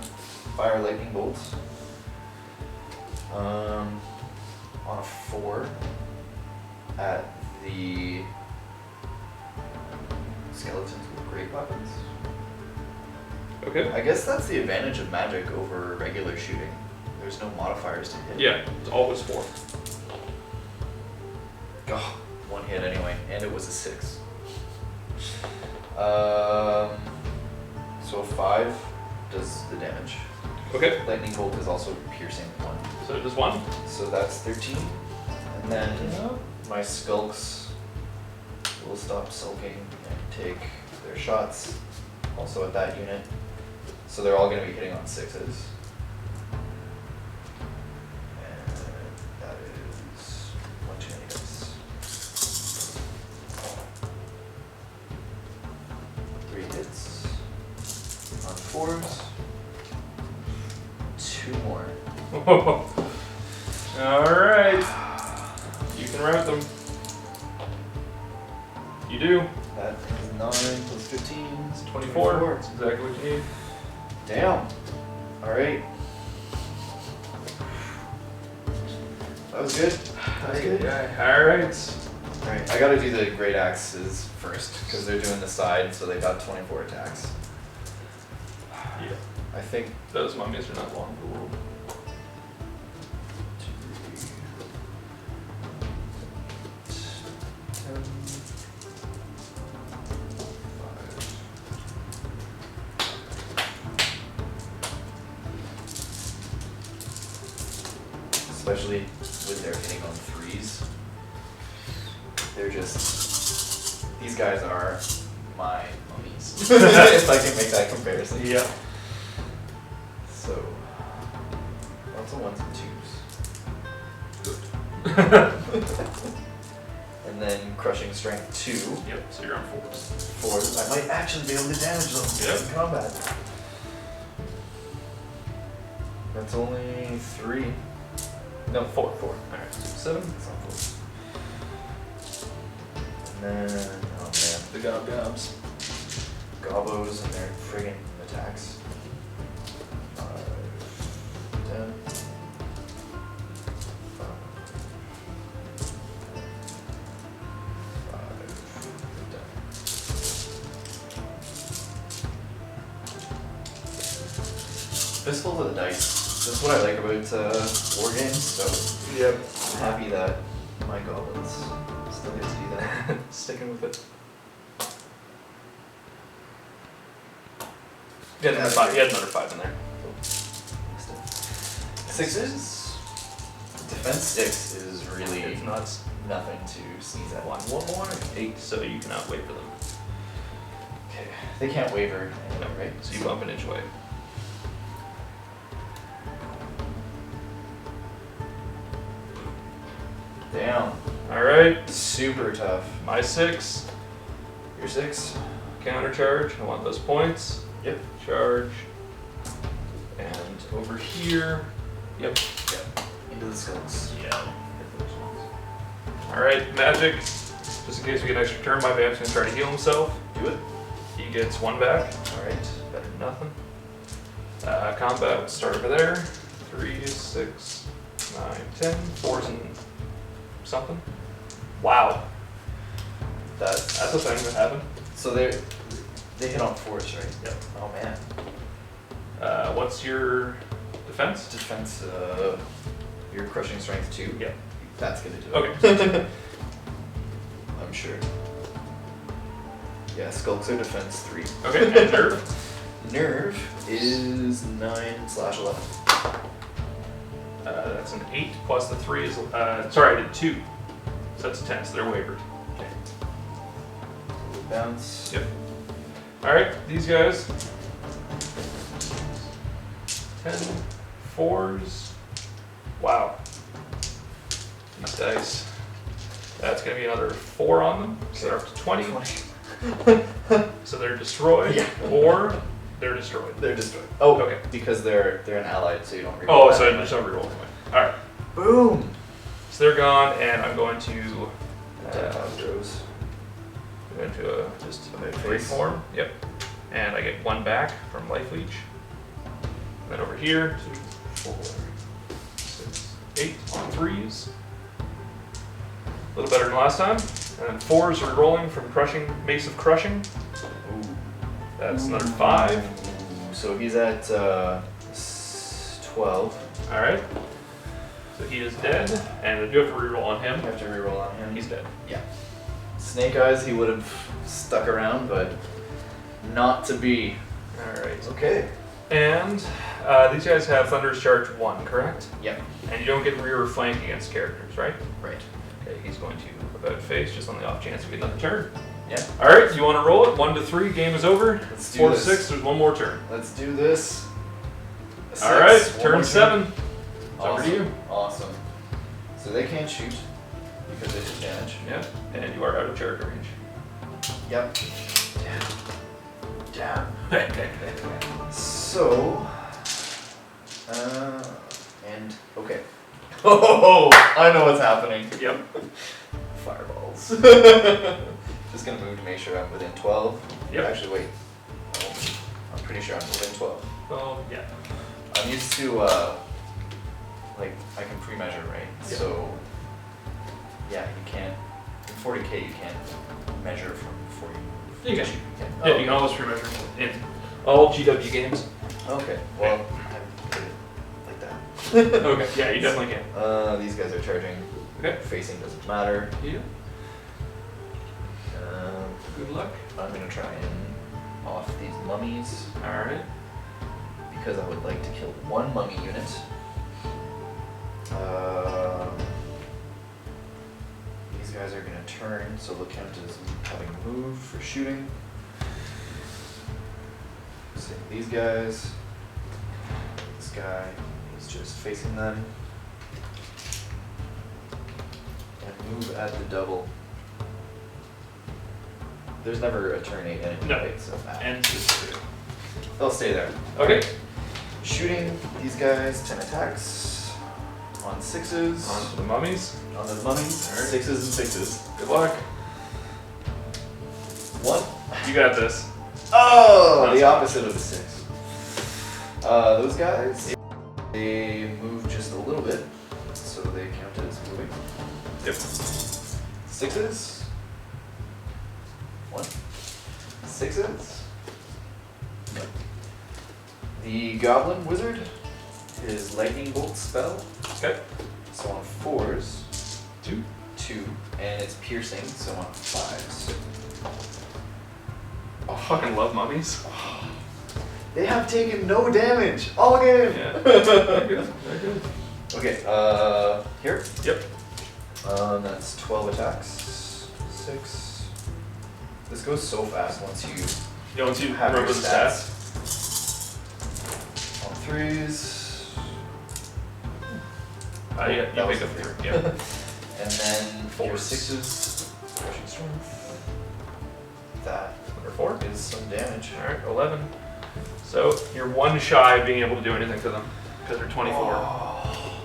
fire Lightning Bolts. On a 4 at the skeletons with great weapons. Okay. I guess that's the advantage of magic over regular shooting. There's no modifiers to hit. Yeah, it's always 4. Oh, 1 hit anyway, and it was a 6. So 5 does the damage. Okay. Lightning Bolt is also piercing 1. So it does 1. So that's 13. And then my skulks will stop sulking and take their shots also at that unit. So they're all going to be hitting on 6s. And that is 1 too many dice. 3 hits on 4s. 2 more. Alright. You can route them. You do. That is 9 plus 15 is 24. That's exactly what you need. Damn. Alright. That was good. That was good. Alright. Alright, I gotta do the great axes first, because they're doing the side, so they got 24 attacks. Yeah. I think Those mummies are not long ruled. 10, 5. Especially with their hitting on 3s. They're just, these guys are my mummies. If I can make that comparison. Yeah. So, lots of 1s and 2s. Good. And then crushing strength 2. Yep, so you're on 4s. 4s. I might actually be able to damage them Yep. in combat. That's only 3. No, 4. Alright, so 7. That's not 4. And then, oh man, The gobs. gobos and their friggin' attacks. 5, 10. 5, 10. Fistful of the dice. That's what I like about war games, so Yep. I'm happy that my goblins still get to do that. Sticking with it. You had another 5. You had another 5 in there. 6s. Defense 6 is really It's nuts. nothing to sneeze at. One more. 8, so you cannot wait for them. Okay, they can't waver anyway, right? So you bump an inch away. Down. Alright, Super tough. my 6. Your 6. Counter charge. I want those points. Yep. Charge. And over here. Yep. Into the skulls. Yeah. Alright, magic. Just in case we get an extra turn, my vamp's gonna try to heal himself. Do it. He gets 1 back. Alright. Better than nothing. Combat, we'll start over there. 3, 6, 9, 10. 4s and something. Wow. That's a thing that happened. So they hit on 4s, right? Yep. Oh man. What's your defense? Defense, your crushing strength 2. Yep. That's gonna do it. Okay. I'm sure. Yeah, skulks are defense 3. Okay, and nerve. Nerve is 9/11. That's an 8 plus the 3 is, sorry, I did 2. So that's a 10, so they're wavered. Okay. Bounce. Yep. Alright, these guys. 10, 4s. Wow. These dice. That's going to be another 4 on them, so they're up to 20. So they're destroyed, Yeah. or they're destroyed. They're destroyed. Oh, Okay. because they're an allied, so you don't. Oh, so I just don't reroll anyway. Alright, Boom. so they're gone, and I'm going to Throws. go into a just About free face. form. Yep. And I get 1 back from life leech. And then over here, 2, 4, 6, 8 on 3s. A little better than last time. And then 4s are rolling from crushing, Mace of Crushing. Ooh. That's another 5. Ooh. So he's at 12. Alright. So he is dead, and I do have to reroll on him. You have to reroll on him. He's dead. Yeah. Snake Eyes, he would have stuck around, but not to be. Alright. Okay. And these guys have Thunder's Charge 1, correct? Yep. And you don't get rear or flank against characters, right? Right. Okay, he's going to about face just on the off chance we get another turn. Yeah. Alright, you want to roll it? 1 to 3, game is over. Let's do 4 to this. 6, there's 1 more turn. Let's do this. A 6, Alright, one turn more 7. It's over Awesome. to you. Awesome. So they can't shoot because they did damage. Yeah, and you are out of character range. Yep. Damn. So, and okay. Oh, I know what's happening. Yep. Fireballs. Just gonna move to make sure I'm within 12. Yep. Actually, wait. I'm pretty sure I'm within 12. Well, yeah. I'm used to, like, I can pre-measure, right? Yeah. So, yeah, you can't, in 40k you can't measure from 40. You can. can. Yeah, you can always pre-measure in all GW games. Okay, well, I haven't played it like that. Okay, yeah, you definitely can. These guys are charging. Okay. Facing doesn't matter. Yeah. Good luck. I'm gonna try and off these mummies Alright. because I would like to kill one mummy unit. These guys are gonna turn, so they'll count as having moved for shooting. Same these guys. This guy is just facing them. And move at the double. There's never a turn 8 enemy, No. right? So And just 2. they'll stay there. Okay. Shooting these guys, 10 attacks on 6s. On to the mummies. On the mummies, Alright. 6s and 6s. Good luck. 1. You got this. Oh, That's the fine. opposite of the 6. Those guys, they move just a little bit, so they count as moving. Yep. 6s. 1. 6s. No. The Goblin Wizard, his Lightning Bolt spell. Okay. So on 4s, 2. 2, and it's piercing, so on 5s. I fucking love mummies. They have taken no damage all game. Yeah. They're good. They're good. Okay, here. Yep. That's 12 attacks. 6. This goes so fast once you Yeah, once you have remember your the stats. stats. On 3s. Yeah, That you was pick a up 3. 3. Yeah. And then 4 Fours. 6s. Crushing strength. That Number 4. is some damage. Alright, 11. So you're 1 shy of being able to do anything to them because they're 24. Oh,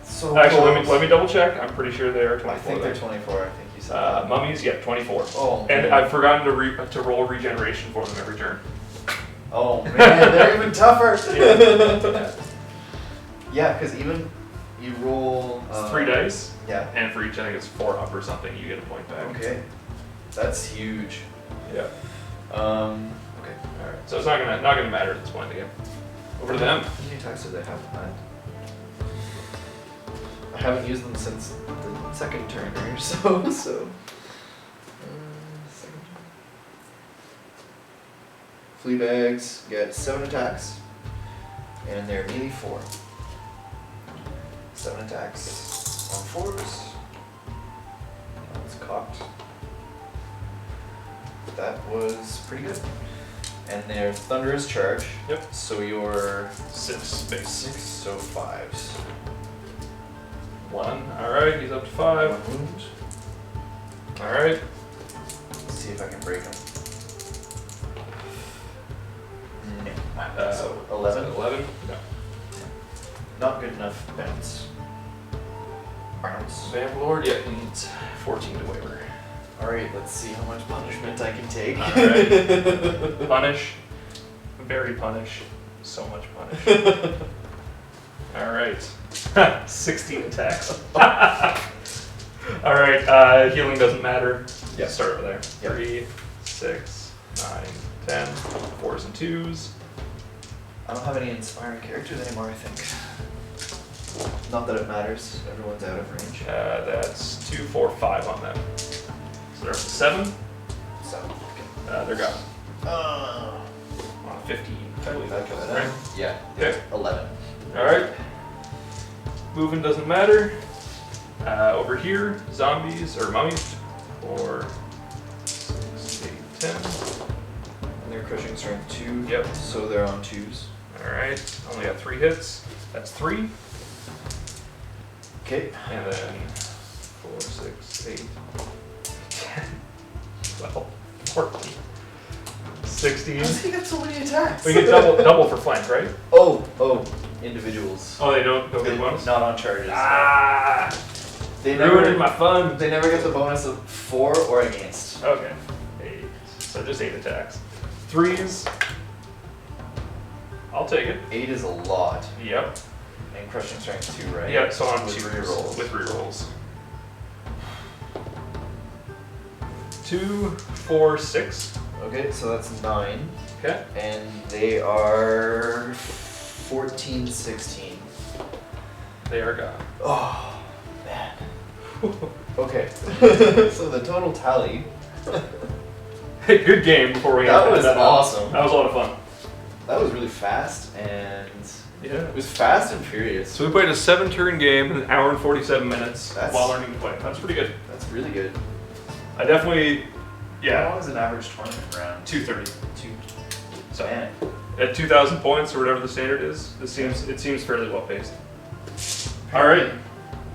so Actually, close. let me double check. I'm pretty sure they are 24. I think they're there. 24. I think you said that. Mummies, yeah, 24. Oh, And man. I've forgotten to roll regeneration for them every turn. Oh man, they're even tougher. Yeah. Yeah, because even you roll. It's 3 dice, Yeah. and for each, I think it's 4 up or something, you get a point back. Okay. That's huge. Yeah. Okay. Alright. So it's not gonna matter at this point in the game. Over to them. How many attacks do they have? I haven't used them since the second turn or so. Second turn. Fleabags get 7 attacks, and they're melee 4. 7 attacks on 4s. It's cocked. That was pretty good. And their thunderous charge. Yep. So you're 6 space. 6, so 5s. 1. Alright, he's up to 5. 1 wound. Alright. Let's see if I can break him. So 11. 11? No. Not good enough bounce. Bounce. Vamp Lord, yeah, he needs 14 to waiver. Alright, let's see how much punishment I can take. Alright. Punish. Very punish. So much punish. Alright. 16 attacks. Alright, healing doesn't matter. Yep. Start over there. Yep. 3, 6, 9, 10. 4s and 2s. I don't have any inspiring characters anymore, I think. Not that it matters. Everyone's out of range. That's 2, 4, 5 on them. So they're up to 7. So, okay. They're gone. Uh, On 15. I believe that kills it, right? right? Yeah. Okay. 11. Alright. Moving doesn't matter. Over here, zombies or mummies. 4, 6, 8, 10. And they're crushing strength 2. Yep. So they're on 2s. Alright. Only got 3 hits. That's 3. Okay. And then 4, 6, 8, 10, 12, 14, 16. How does he get so many attacks? We get double for flank, right? Oh, individuals. Oh, they don't get They- bonus? Not on charges. Ah! They Ruining never, my fun. they never get the bonus of 4 or against. Okay. 8. So just 8 attacks. 3s I'll take it. 8 is a lot. Yep. And crushing strength 2, right? Yeah, so on with 2 rerolls. With rerolls. 2, 4, 6. Okay, so that's 9. Okay. And they are 14, 16. They are gone. Oh, man. Okay. So the total tally. Hey, good game before we That ended was out. awesome. That was a lot of fun. That was really fast, and Yeah. it was fast and furious. So we played a 7-turn game in an hour and 47 minutes while learning to play. That's pretty good. That's really good. I definitely, How yeah, long is an average tournament round? 230. So Man. at 2,000 points or whatever the standard is, it seems fairly well paced. All right.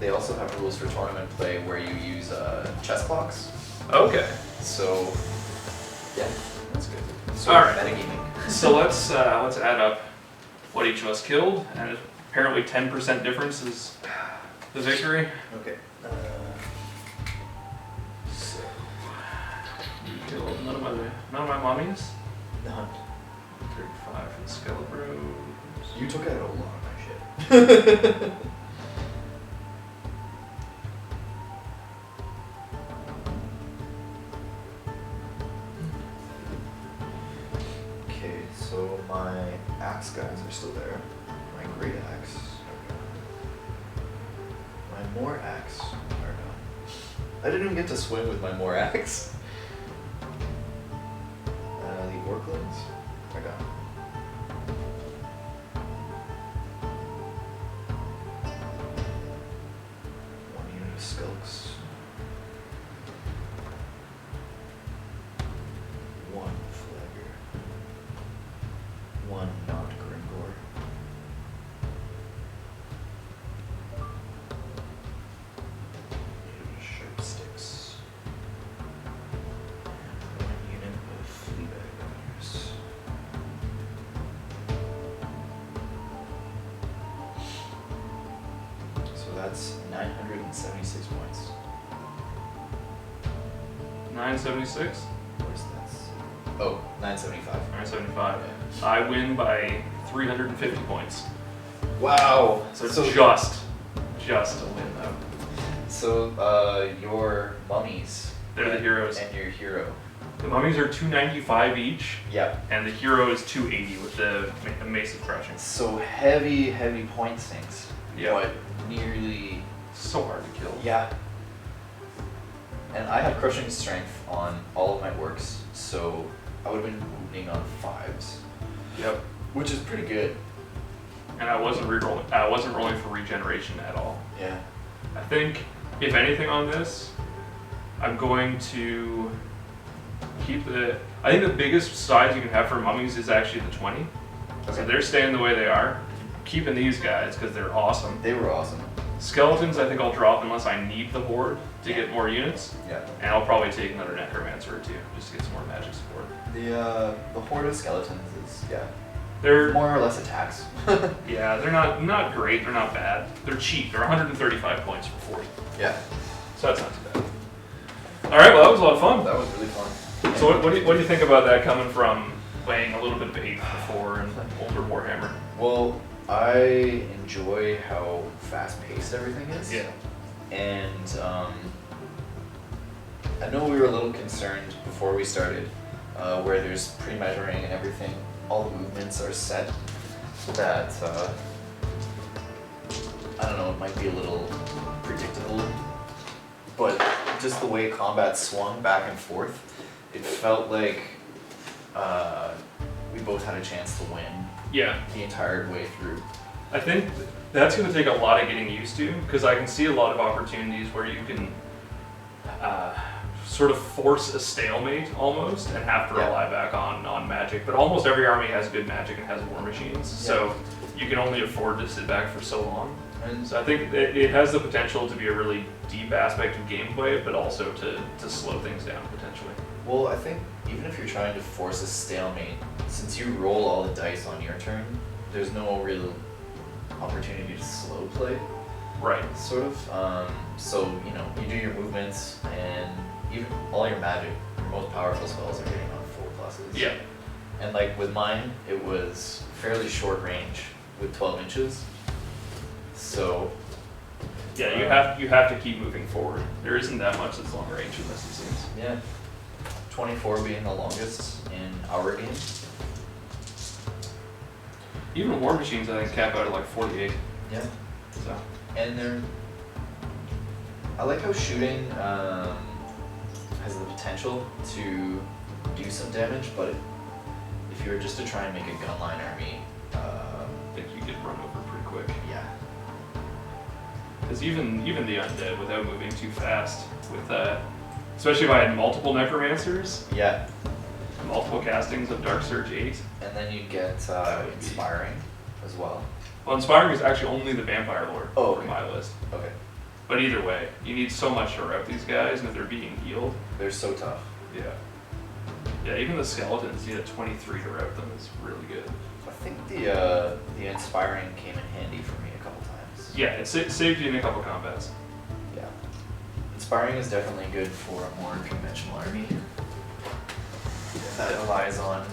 They also have rules for tournament play where you use chess blocks. Okay. So, yeah, that's good. So All right. metagaming. So let's add up what each of us killed, and apparently 10% difference is the victory. Okay. So You killed none of my mummies. none. 35 for the Skeleton. You took out a lot of my shit. Okay, so my axe guys are still there. My great axe are gone. My more axe are gone. I didn't even get to swing with my more axe. The Orclins are gone. One unit of Skulks. One Flagger. One not Gringor. Unit of Sharp Sticks. And one unit of Fleabag Gunners. So that's 976 points. 976. Where's that? Oh, 975. 975. I win by 350 points. Wow. So it's just a win though. So your mummies. They're the heroes. And your hero. The mummies are 295 each, Yeah. and the hero is 280 with the Mace of Crushing. So heavy point sinks. Yeah. But nearly. So hard to kill. Yeah. And I had crushing strength on all of my orcs, so I would have been wounding on 5s. Yep. Which is pretty good. And I wasn't rerolling. I wasn't rolling for regeneration at all. Yeah. I think, if anything on this, I'm going to keep the. I think the biggest size you can have for mummies is actually the 20. So Okay. they're staying the way they are. Keeping these guys because they're awesome. They were awesome. Skeletons, I think I'll drop unless I need the horde to get more units, Yeah. and I'll probably take another necromancer or two just to get some more magic support. The horde of skeletons is They're more or less attacks. yeah, they're not great. They're not bad. They're cheap. They're 135 points for 40, Yeah. so that's not too bad. All right, well that was a lot of fun. That was really fun. So what do you think about that coming from playing a little bit of 8th before and older Warhammer? Well, I enjoy how fast-paced everything is. Yeah. And I know we were a little concerned before we started, where there's pre-measuring and everything. All the movements are set that I don't know. It might be a little predictable, but just the way combat swung back and forth, it felt like we both had a chance to win. Yeah. The entire way through. I think that's going to take a lot of getting used to, because I can see a lot of opportunities where you can sort of force a stalemate almost and have to rely back on magic. But almost every army has good magic and has war machines, so you can only afford to sit back for so long. And so I think it has the potential to be a really deep aspect of gameplay, but also to slow things down potentially. Well, I think even if you're trying to force a stalemate, since you roll all the dice on your turn, there's no real opportunity to slow play. Right. Sort of. So, you know, you do your movements and even all your magic, your most powerful spells are getting on full pluses. Yeah. And like with mine, it was fairly short range with 12 inches. So Yeah, you have to keep moving forward. There isn't that much that's long range in this, it seems. yeah, 24 being the longest in our game. Even war machines, I think, cap out at like 48. Yeah. So And I like how shooting has the potential to do some damage, but if you were just to try and make a gunline army, I think you get run over pretty quick. yeah. Because even the undead, without moving too fast, with especially if I had multiple necromancers, Yeah, multiple castings of Dark Surge 8. and then you get would be- inspiring as well. Well, Inspiring is actually only the Vampire Lord Oh, for okay. my list. Okay, But either way, you need so much to route these guys, and if they're being healed, they're so tough. yeah. Yeah, even the skeletons, you need a 23 to route them is really good. I think the inspiring came in handy for me a couple times. Yeah, it saved you in a couple combats. Yeah. Inspiring is definitely good for a more conventional army that relies on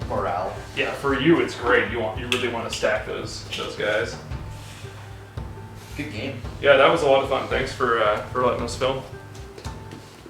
morale. Yeah, for you it's great. You really want to stack those guys. Good game. Yeah, that was a lot of fun. Thanks for letting us film.